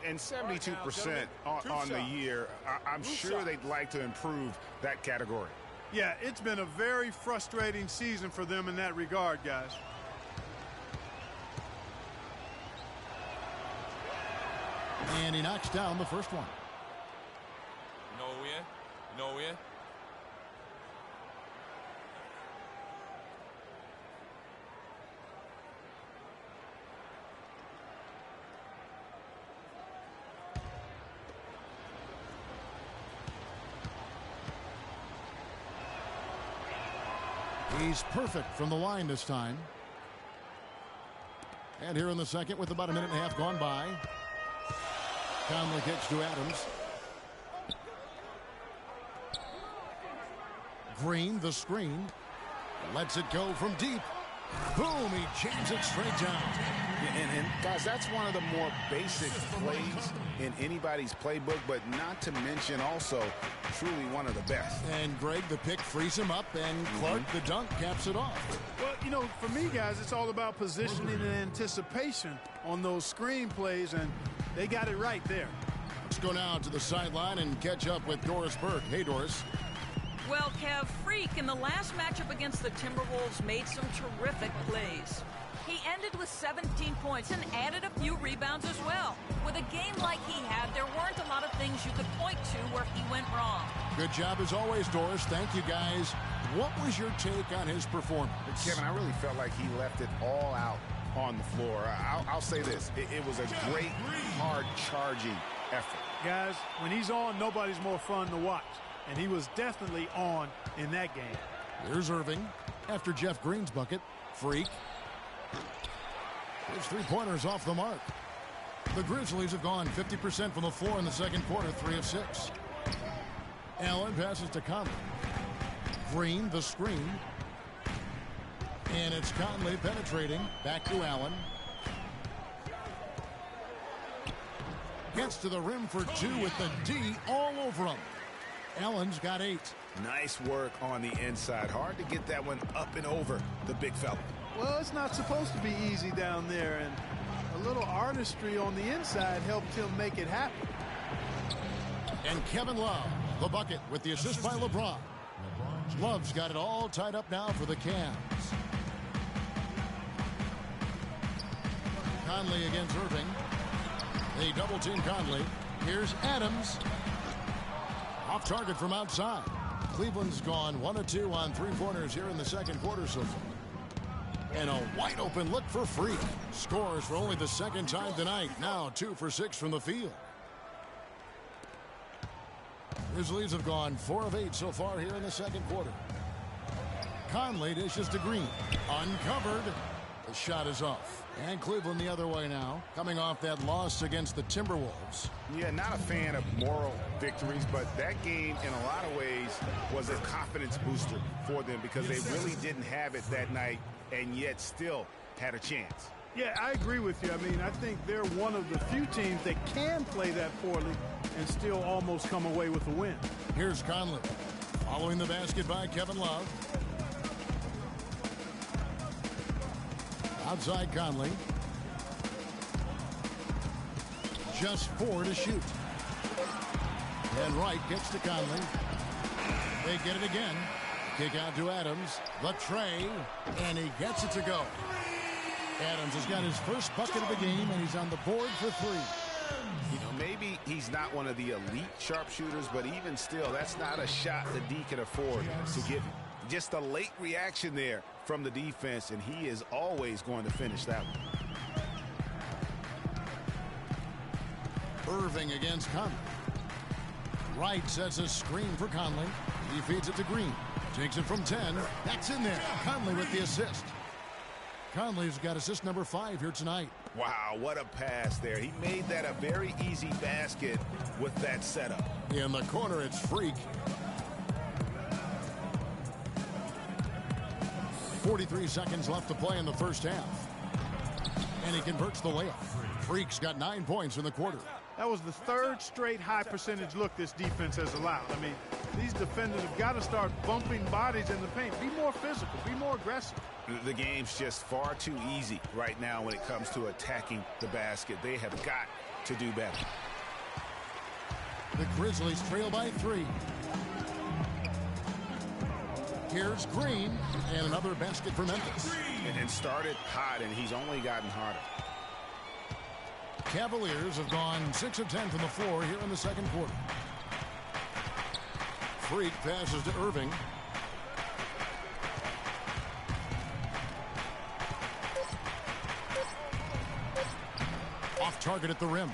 And 72% on the year. I'm sure they'd like to improve that category. Yeah, it's been a very frustrating season for them in that regard, guys. And he knocks down the first one. No way. He's perfect from the line this time. And here in the second, with about a minute and a half gone by, Conley kicks to Adams. Green, the screen, lets it go from deep. Boom, he jams it straight down. And guys, that's one of the more basic plays in anybody's playbook, but not to mention also truly one of the best. And Greg, the pick frees him up, and Clark, the dunk, caps it off. Well, you know, for me, guys, it's all about positioning and anticipation on those screen plays, and they got it right there. Let's go now to the sideline and catch up with Doris Burke. Hey, Doris. Well, Kev, Freak in the last matchup against the Timberwolves made some terrific plays. He ended with 17 points and added a few rebounds as well. With a game like he had, there weren't a lot of things you could point to where he went wrong. Good job as always, Doris. Thank you, guys. What was your take on his performance? Kevin, I really felt like he left it all out on the floor. I'll say this. It was a great, hard charging effort. Guys, when he's on, nobody's more fun to watch. And he was definitely on in that game. Here's Irving. After Jeff Green's bucket, Freak. His three-pointers off the mark. The Grizzlies have gone 50% from the floor in the second quarter, 3 of 6. Allen passes to Conley. Green, the screen. And it's Conley penetrating. Back to Allen. Gets to the rim for 2 with the D all over him. Allen's got 8. Nice work on the inside. Hard to get that one up and over the big fella. Well, it's not supposed to be easy down there, and a little artistry on the inside helped him make it happen. And Kevin Love, the bucket with the assist by LeBron. Love's got it all tied up now for the Cavs. Conley against Irving. They double team Conley. Here's Adams. Off target from outside. Cleveland's gone 1 of 2 on three-pointers here in the second quarter so far. And a wide open look for Freak. Scores for only the second time tonight. Now 2 for 6 from the field. Grizzlies have gone 4 of 8 so far here in the second quarter. Conley dishes to Green. Uncovered. The shot is off. And Cleveland the other way now, coming off that loss against the Timberwolves. Yeah, not a fan of moral victories, but that game in a lot of ways was a confidence booster for them because they really didn't have it that night and yet still had a chance. Yeah, I agree with you. I mean, I think they're one of the few teams that can play that poorly and still almost come away with a win. Here's Conley. Following the basket by Kevin Love. Outside Conley. Just 4 to shoot. And Wright gets to Conley. They get it again. Kick out to Adams. The tray. And he gets it to go. Adams has got his first bucket of the game, and he's on the board for 3. You know, maybe he's not one of the elite sharpshooters, but even still, that's not a shot the D can afford to give him. Just a late reaction there from the defense, and he is always going to finish that one. Irving against Conley. Wright sets a screen for Conley. He feeds it to Green. Takes it from 10. That's in there. Conley with the assist. Conley's got assist number 5 here tonight. Wow, what a pass there. He made that a very easy basket with that setup. In the corner, it's Freak. 43 seconds left to play in the first half. And he converts the layup. Freak's got 9 points in the quarter. That was the 3rd straight high percentage look this defense has allowed. I mean, these defenders have got to start bumping bodies in the paint. Be more physical. Be more aggressive. The game's just far too easy right now when it comes to attacking the basket. They have got to do better. The Grizzlies trail by 3. Here's Green, and another basket for Memphis. And started hot, and he's only gotten harder. Cavaliers have gone 6 of 10 from the floor here in the second quarter. Freak passes to Irving. Off target at the rim.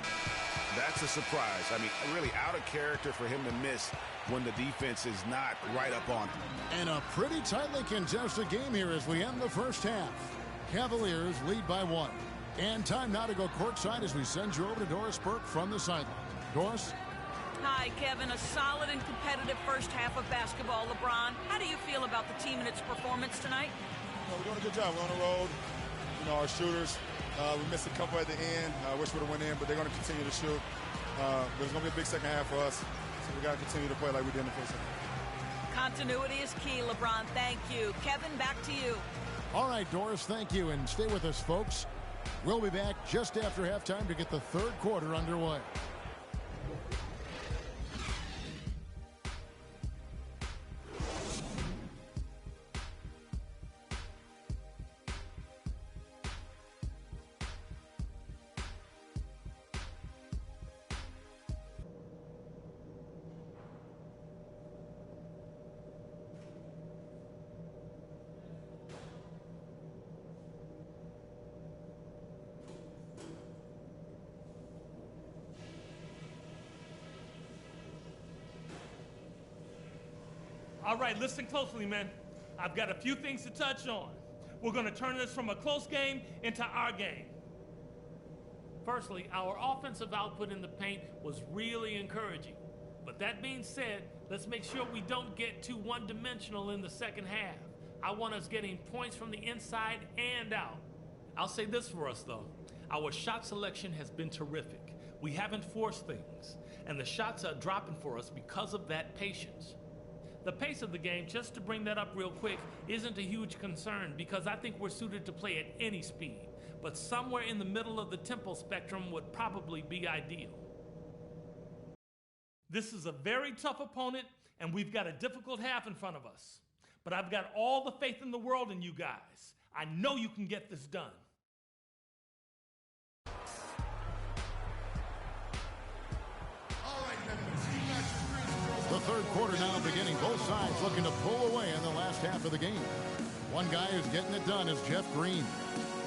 That's a surprise. I mean, really out of character for him to miss when the defense is not right up on them. And a pretty tightly contested game here as we end the first half. Cavaliers lead by 1. And time now to go courtside as we send you over to Doris Burke from the sideline. Doris? Hi, Kevin. A solid and competitive first half of basketball. LeBron, how do you feel about the team and its performance tonight? We're doing a good job. We're on the road. Our shooters, we missed a couple at the end. I wish we would have went in, but they're going to continue to shoot. There's going to be a big second half for us, so we got to continue to play like we did in the first half. Continuity is key, LeBron. Thank you. Kevin, back to you. All right, Doris, thank you, and stay with us, folks. We'll be back just after halftime to get the third quarter underway. All right, listen closely, man. I've got a few things to touch on. We're going to turn this from a close game into our game. Firstly, our offensive output in the paint was really encouraging. But that being said, let's make sure we don't get too one-dimensional in the second half. I want us getting points from the inside and out. I'll say this for us, though. Our shot selection has been terrific. We haven't forced things, and the shots are dropping for us because of that patience. The pace of the game, just to bring that up real quick, isn't a huge concern because I think we're suited to play at any speed. But somewhere in the middle of the tempo spectrum would probably be ideal. This is a very tough opponent, and we've got a difficult half in front of us. But I've got all the faith in the world in you guys. I know you can get this done. The third quarter now beginning. Both sides looking to pull away in the last half of the game. One guy who's getting it done is Jeff Green.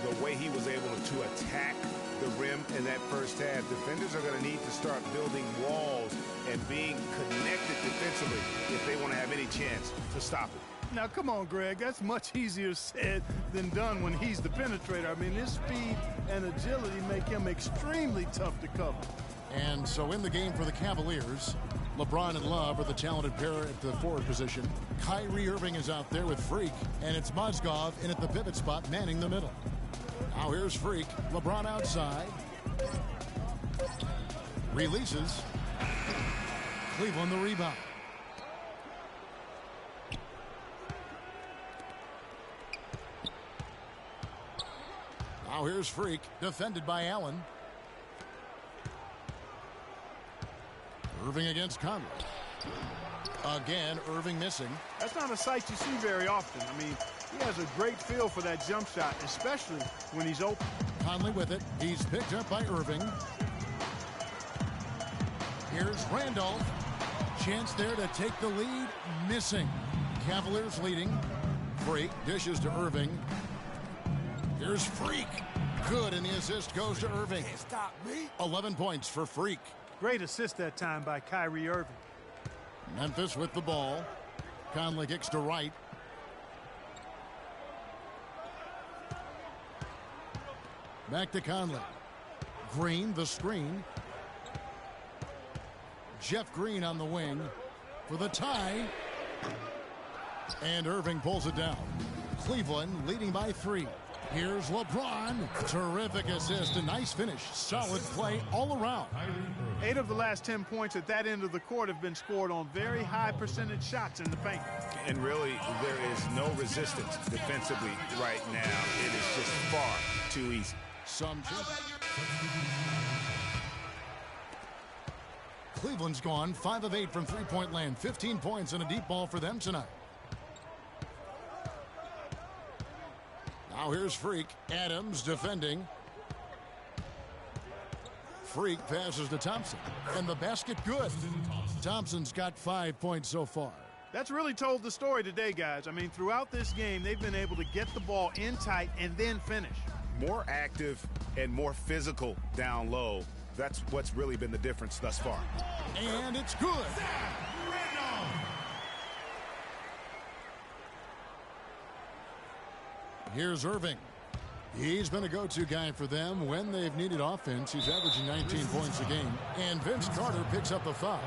The way he was able to attack the rim in that first half, defenders are going to need to start building walls and being connected defensively if they want to have any chance to stop it. Now, come on, Greg. That's much easier said than done when he's the penetrator. I mean, his speed and agility make him extremely tough to cover. And so in the game for the Cavaliers, LeBron and Love are the talented pair at the forward position. Kyrie Irving is out there with Freak, and it's Mozgov in at the pivot spot manning the middle. Now here's Freak. LeBron outside. Releases. Cleveland the rebound. Now here's Freak, defended by Allen. Irving against Conley. Again, Irving missing. That's not a sight you see very often. I mean, he has a great feel for that jump shot, especially when he's open. Conley with it. He's picked up by Irving. Here's Randolph. Chance there to take the lead. Missing. Cavaliers leading. Freak dishes to Irving. Here's Freak. Good, and the assist goes to Irving. 11 points for Freak. Great assist that time by Kyrie Irving. Memphis with the ball. Conley kicks to right. Back to Conley. Green, the screen. Jeff Green on the wing for the tie. And Irving pulls it down. Cleveland leading by 3. Here's LeBron. Terrific assist. A nice finish. Solid play all around. 8 of the last 10 points at that end of the court have been scored on very high percentage shots in the paint. And really, there is no resistance defensively right now. It is just far too easy. Cleveland's gone 5 of 8 from three-point land. 15 points and a deep ball for them tonight. Now here's Freak. Adams defending. Freak passes to Thompson. And the basket good. Thompson's got 5 points so far. That's really told the story today, guys. I mean, throughout this game, they've been able to get the ball in tight and then finish. More active and more physical down low. That's what's really been the difference thus far. And it's good. Here's Irving. He's been a go-to guy for them when they've needed offense. He's averaging 19 points a game. And Vince Carter picks up the foul.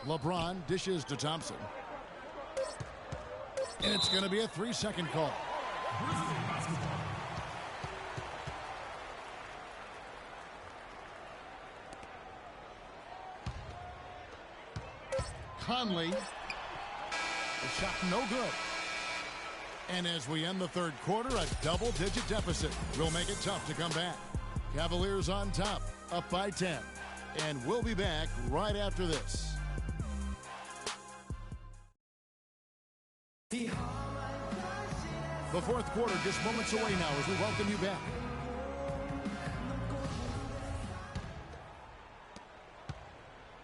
LeBron dishes to Thompson. And it's going to be a 3-second call. Conley. The shot no good. And as we end the third quarter, a double-digit deficit will make it tough to come back. Cavaliers on top, up by 10. And we'll be back right after this. The fourth quarter just moments away now as we welcome you back.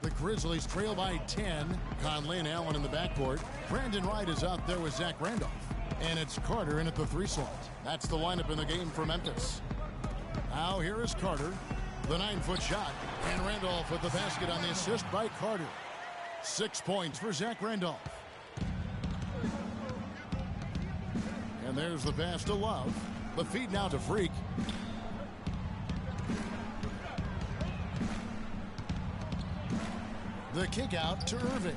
The Grizzlies trail by 10. Conley and Allen in the backcourt. Brandon Wright is out there with Zach Randolph. And it's Carter in at the 3 slot. That's the lineup in the game for Memphis. Now here is Carter. The 9-foot shot. And Randolph with the basket on the assist by Carter. 6 points for Zach Randolph. And there's the pass to Love. The feed now to Freak. The kick out to Irving.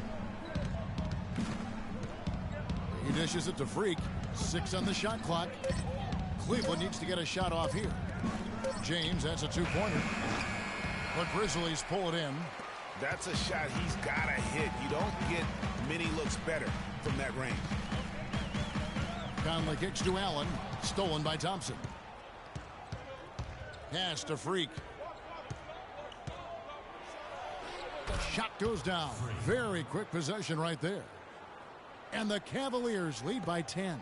He dishes it to Freak. 6 on the shot clock. Cleveland needs to get a shot off here. James, that's a 2-pointer. The Grizzlies pull it in. That's a shot he's got to hit. You don't get many looks better from that range. Conley kicks to Allen. Stolen by Thompson. Pass to Freak. The shot goes down. Very quick possession right there. And the Cavaliers lead by 10.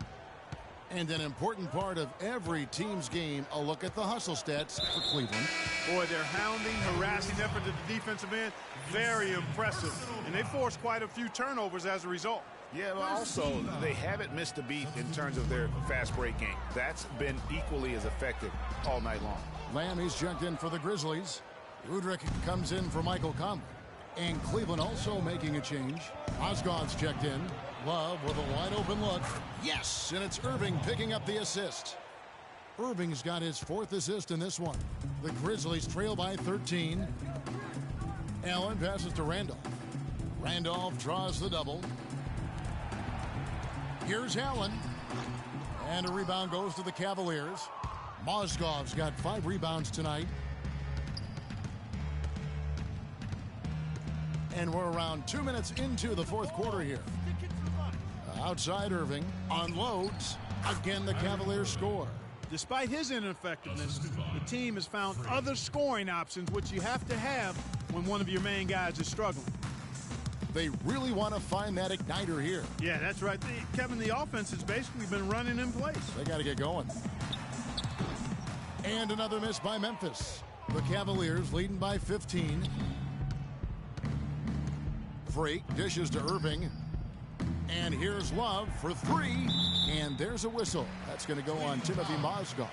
And an important part of every team's game, a look at the hustle stats for Cleveland. Boy, their hounding, harassing effort at the defensive end, very impressive. And they forced quite a few turnovers as a result. Yeah, but also, they haven't missed a beat in terms of their fast break game. That's been equally as effective all night long. Lamb, he's checked in for the Grizzlies. Udrich comes in for Michael Conley. And Cleveland also making a change. Osgood's checked in. Love with a wide open look. Yes, and it's Irving picking up the assist. Irving's got his 4th assist in this one. The Grizzlies trail by 13. Allen passes to Randolph. Randolph draws the double. Here's Allen. And a rebound goes to the Cavaliers. Mozgov's got 5 rebounds tonight. And we're around 2 minutes into the fourth quarter here. Outside Irving unloads. Again, the Cavaliers score. Despite his ineffectiveness, the team has found other scoring options, which you have to have when one of your main guys is struggling. They really want to find that igniter here. Yeah, that's right. Kevin, the offense has basically been running in place. They got to get going. And another miss by Memphis. The Cavaliers leading by 15. Freak dishes to Irving. And here's Love for 3. And there's a whistle. That's going to go on Timothy Mozgov.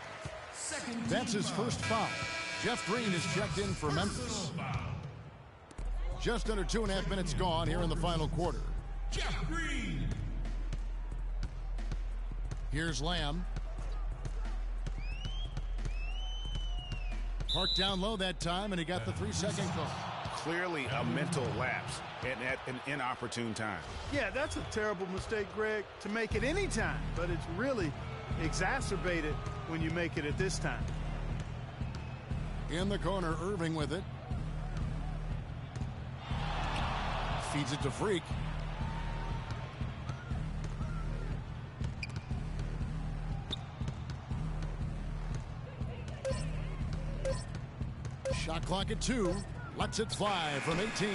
That's his first foul. Jeff Green is checked in for Memphis. Just under 2.5 minutes gone here in the final quarter. Jeff Green. Here's Lamb. Parked down low that time, and he got the 3-second call. Clearly a mental lapse and at an inopportune time. Yeah, that's a terrible mistake, Greg, to make it any time, but it's really exacerbated when you make it at this time. In the corner, Irving with it. Feeds it to Freak. Shot clock at 2. Lets it fly from 18.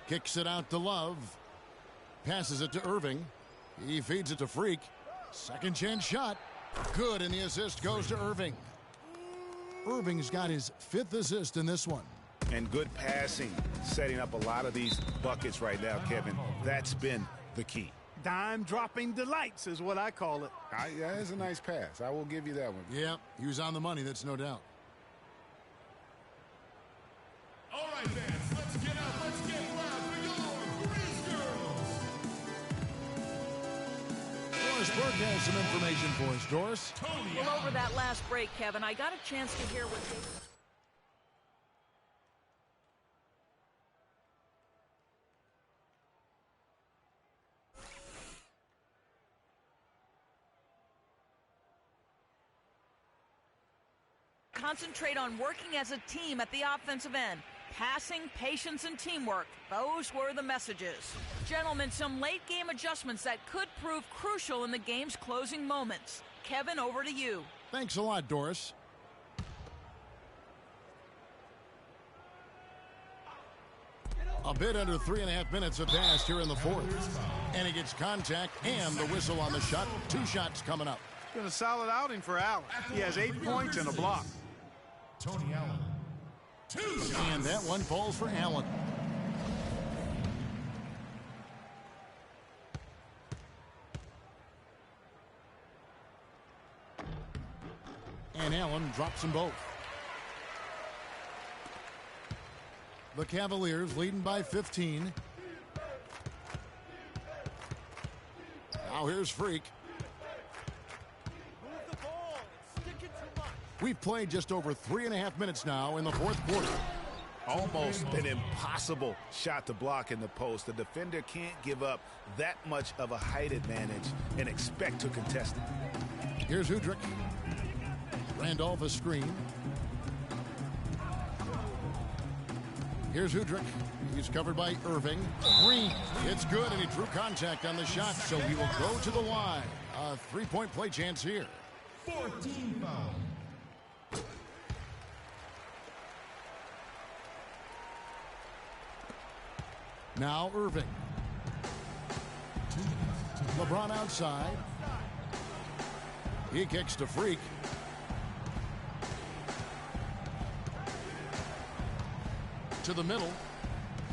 Kicks it out to Love. Passes it to Irving. He feeds it to Freak. Second chance shot. Good, and the assist goes to Irving. Irving's got his 5th assist in this one. And good passing, setting up a lot of these buckets right now, Kevin. That's been the key. Dime-dropping delights is what I call it. Yeah, it's a nice pass. I will give you that one. Yeah, he was on the money, that's no doubt. All right, fans, let's get up. Let's get loud for your Grease Girls. Doris Burke has some information for us. Doris? Well, over that last break, Kevin, I got a chance to hear what they... Concentrate on working as a team at the offensive end. Passing, patience, and teamwork. Those were the messages. Gentlemen, some late-game adjustments that could prove crucial in the game's closing moments. Kevin, over to you. Thanks a lot, Doris. A bit under 3.5 minutes have passed here in the fourth. And he gets contact and the whistle on the shot. 2 shots coming up. It's been a solid outing for Allen. He has 8 points and a block. Tony Allen. 2 shots. And that one falls for Allen. And Allen drops them both. The Cavaliers leading by 15. Now here's Freak. We've played just over 3.5 minutes now in the fourth quarter. Almost an impossible shot to block in the post. The defender can't give up that much of a height advantage and expect to contest it. Here's Udrich. Randolph a screen. Here's Udrich. He's covered by Irving. Green. It's good, and he drew contact on the shot, so he will go to the line. A 3-point play chance here. 14 foul. Now Irving. LeBron outside. He kicks to Freak. To the middle.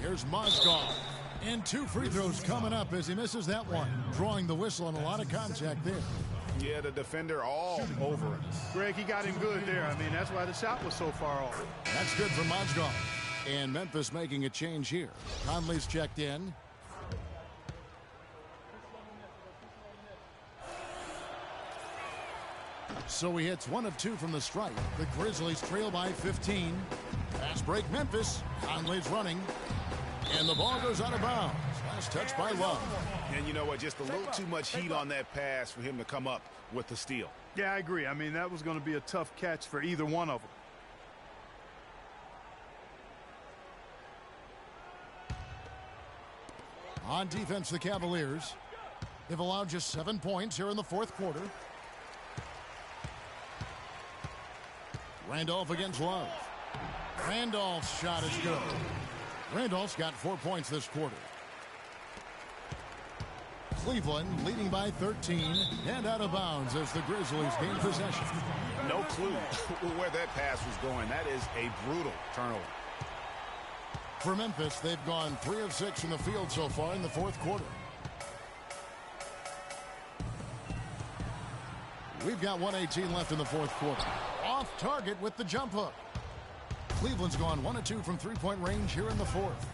Here's Mozgov. And 2 free throws coming up as he misses that one. Drawing the whistle and a lot of contact there. Yeah, the defender all over him. Greg, he got him good there. I mean, that's why the shot was so far off. That's good for Mozgov. And Memphis making a change here. Conley's checked in. So he hits 1 of 2 from the stripe. The Grizzlies trail by 15. Fast break Memphis. Conley's running. And the ball goes out of bounds. Last touch by Love. And you know what? Just a little too much heat on that pass for him to come up with the steal. Yeah, I agree. I mean, that was going to be a tough catch for either one of them. On defense, the Cavaliers. They've allowed just 7 points here in the fourth quarter. Randolph against Love. Randolph's shot is good. Randolph's got 4 points this quarter. Cleveland leading by 13 and out of bounds as the Grizzlies gain possession. No clue where that pass was going. That is a brutal turnover. For Memphis, they've gone 3 of 6 from the field so far in the fourth quarter. We've got 1:18 left in the fourth quarter. Off target with the jump hook. Cleveland's gone 1 of 2 from 3-point range here in the fourth.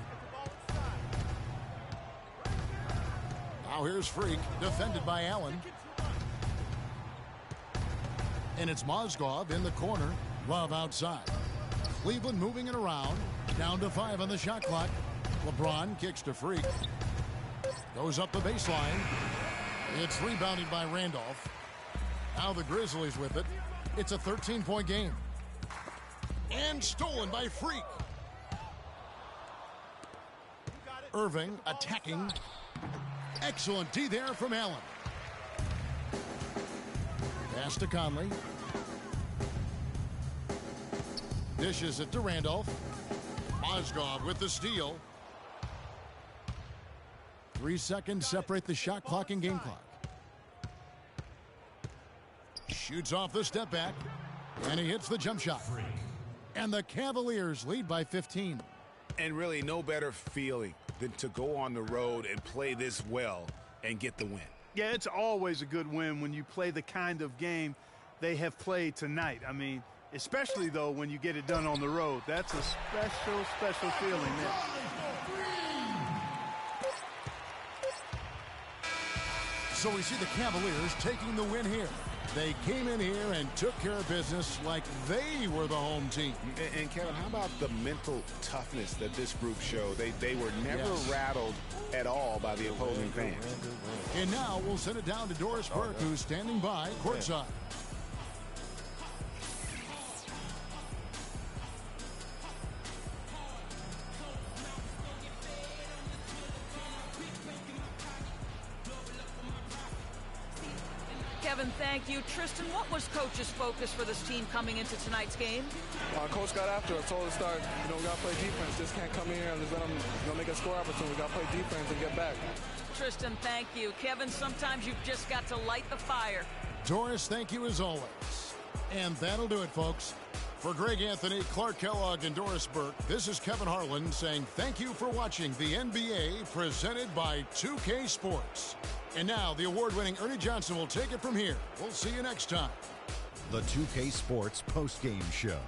Now here's Freak, defended by Allen. And it's Mozgov in the corner. Love outside. Cleveland moving it around. Down to 5 on the shot clock. LeBron kicks to Freak. Goes up the baseline. It's rebounded by Randolph. Now the Grizzlies with it. It's a 13-point game. And stolen by Freak. Irving attacking. Excellent D there from Allen. Pass to Conley. Dishes it to Randolph. Mozgov with the steal. 3 seconds separate the shot clock and game clock. Shoots off the step back. And he hits the jump shot. And the Cavaliers lead by 15. And really no better feeling than to go on the road and play this well and get the win. Yeah, it's always a good win when you play the kind of game they have played tonight. I mean, especially, though, when you get it done on the road. That's a special, special feeling there. So we see the Cavaliers taking the win here. They came in here and took care of business like they were the home team. And Kevin, how about the mental toughness that this group showed? They were never rattled at all by the opposing fans. And now we'll send it down to Doris Burke, who's standing by courtside. Kevin, thank you. Tristan, what was Coach's focus for this team coming into tonight's game? Coach got after us, told us to start, we got to play defense. Just can't come in here and just let them make a score opportunity. We got to play defense and get back. Tristan, thank you. Kevin, sometimes you've just got to light the fire. Doris, thank you as always. And that'll do it, folks. For Greg Anthony, Clark Kellogg, and Doris Burke, this is Kevin Harlan saying thank you for watching the NBA presented by 2K Sports. And now the award-winning Ernie Johnson will take it from here. We'll see you next time. The 2K Sports postgame show.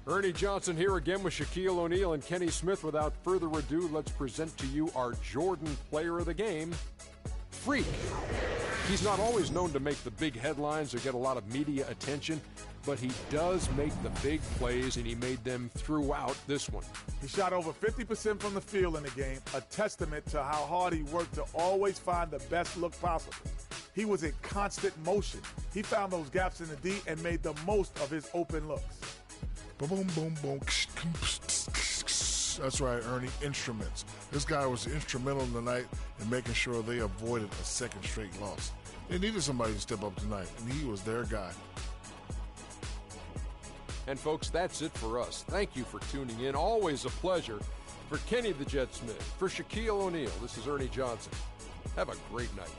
Ernie Johnson here again with Shaquille O'Neal and Kenny Smith. Without further ado, let's present to you our Jordan Player of the Game, Freak. He's not always known to make the big headlines or get a lot of media attention, but he does make the big plays, and he made them throughout this one. He shot over 50% from the field in the game, a testament to how hard he worked to always find the best look possible. He was in constant motion. He found those gaps in the D and made the most of his open looks. Boom, boom, boom. That's right, Ernie. Instruments. This guy was instrumental tonight in making sure they avoided a second straight loss. They needed somebody to step up tonight, and he was their guy. And folks, that's it for us. Thank you for tuning in. Always a pleasure. For Kenny the Jet Smith, for Shaquille O'Neal, this is Ernie Johnson. Have a great night.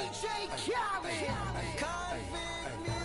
DJ Canale. Convict music.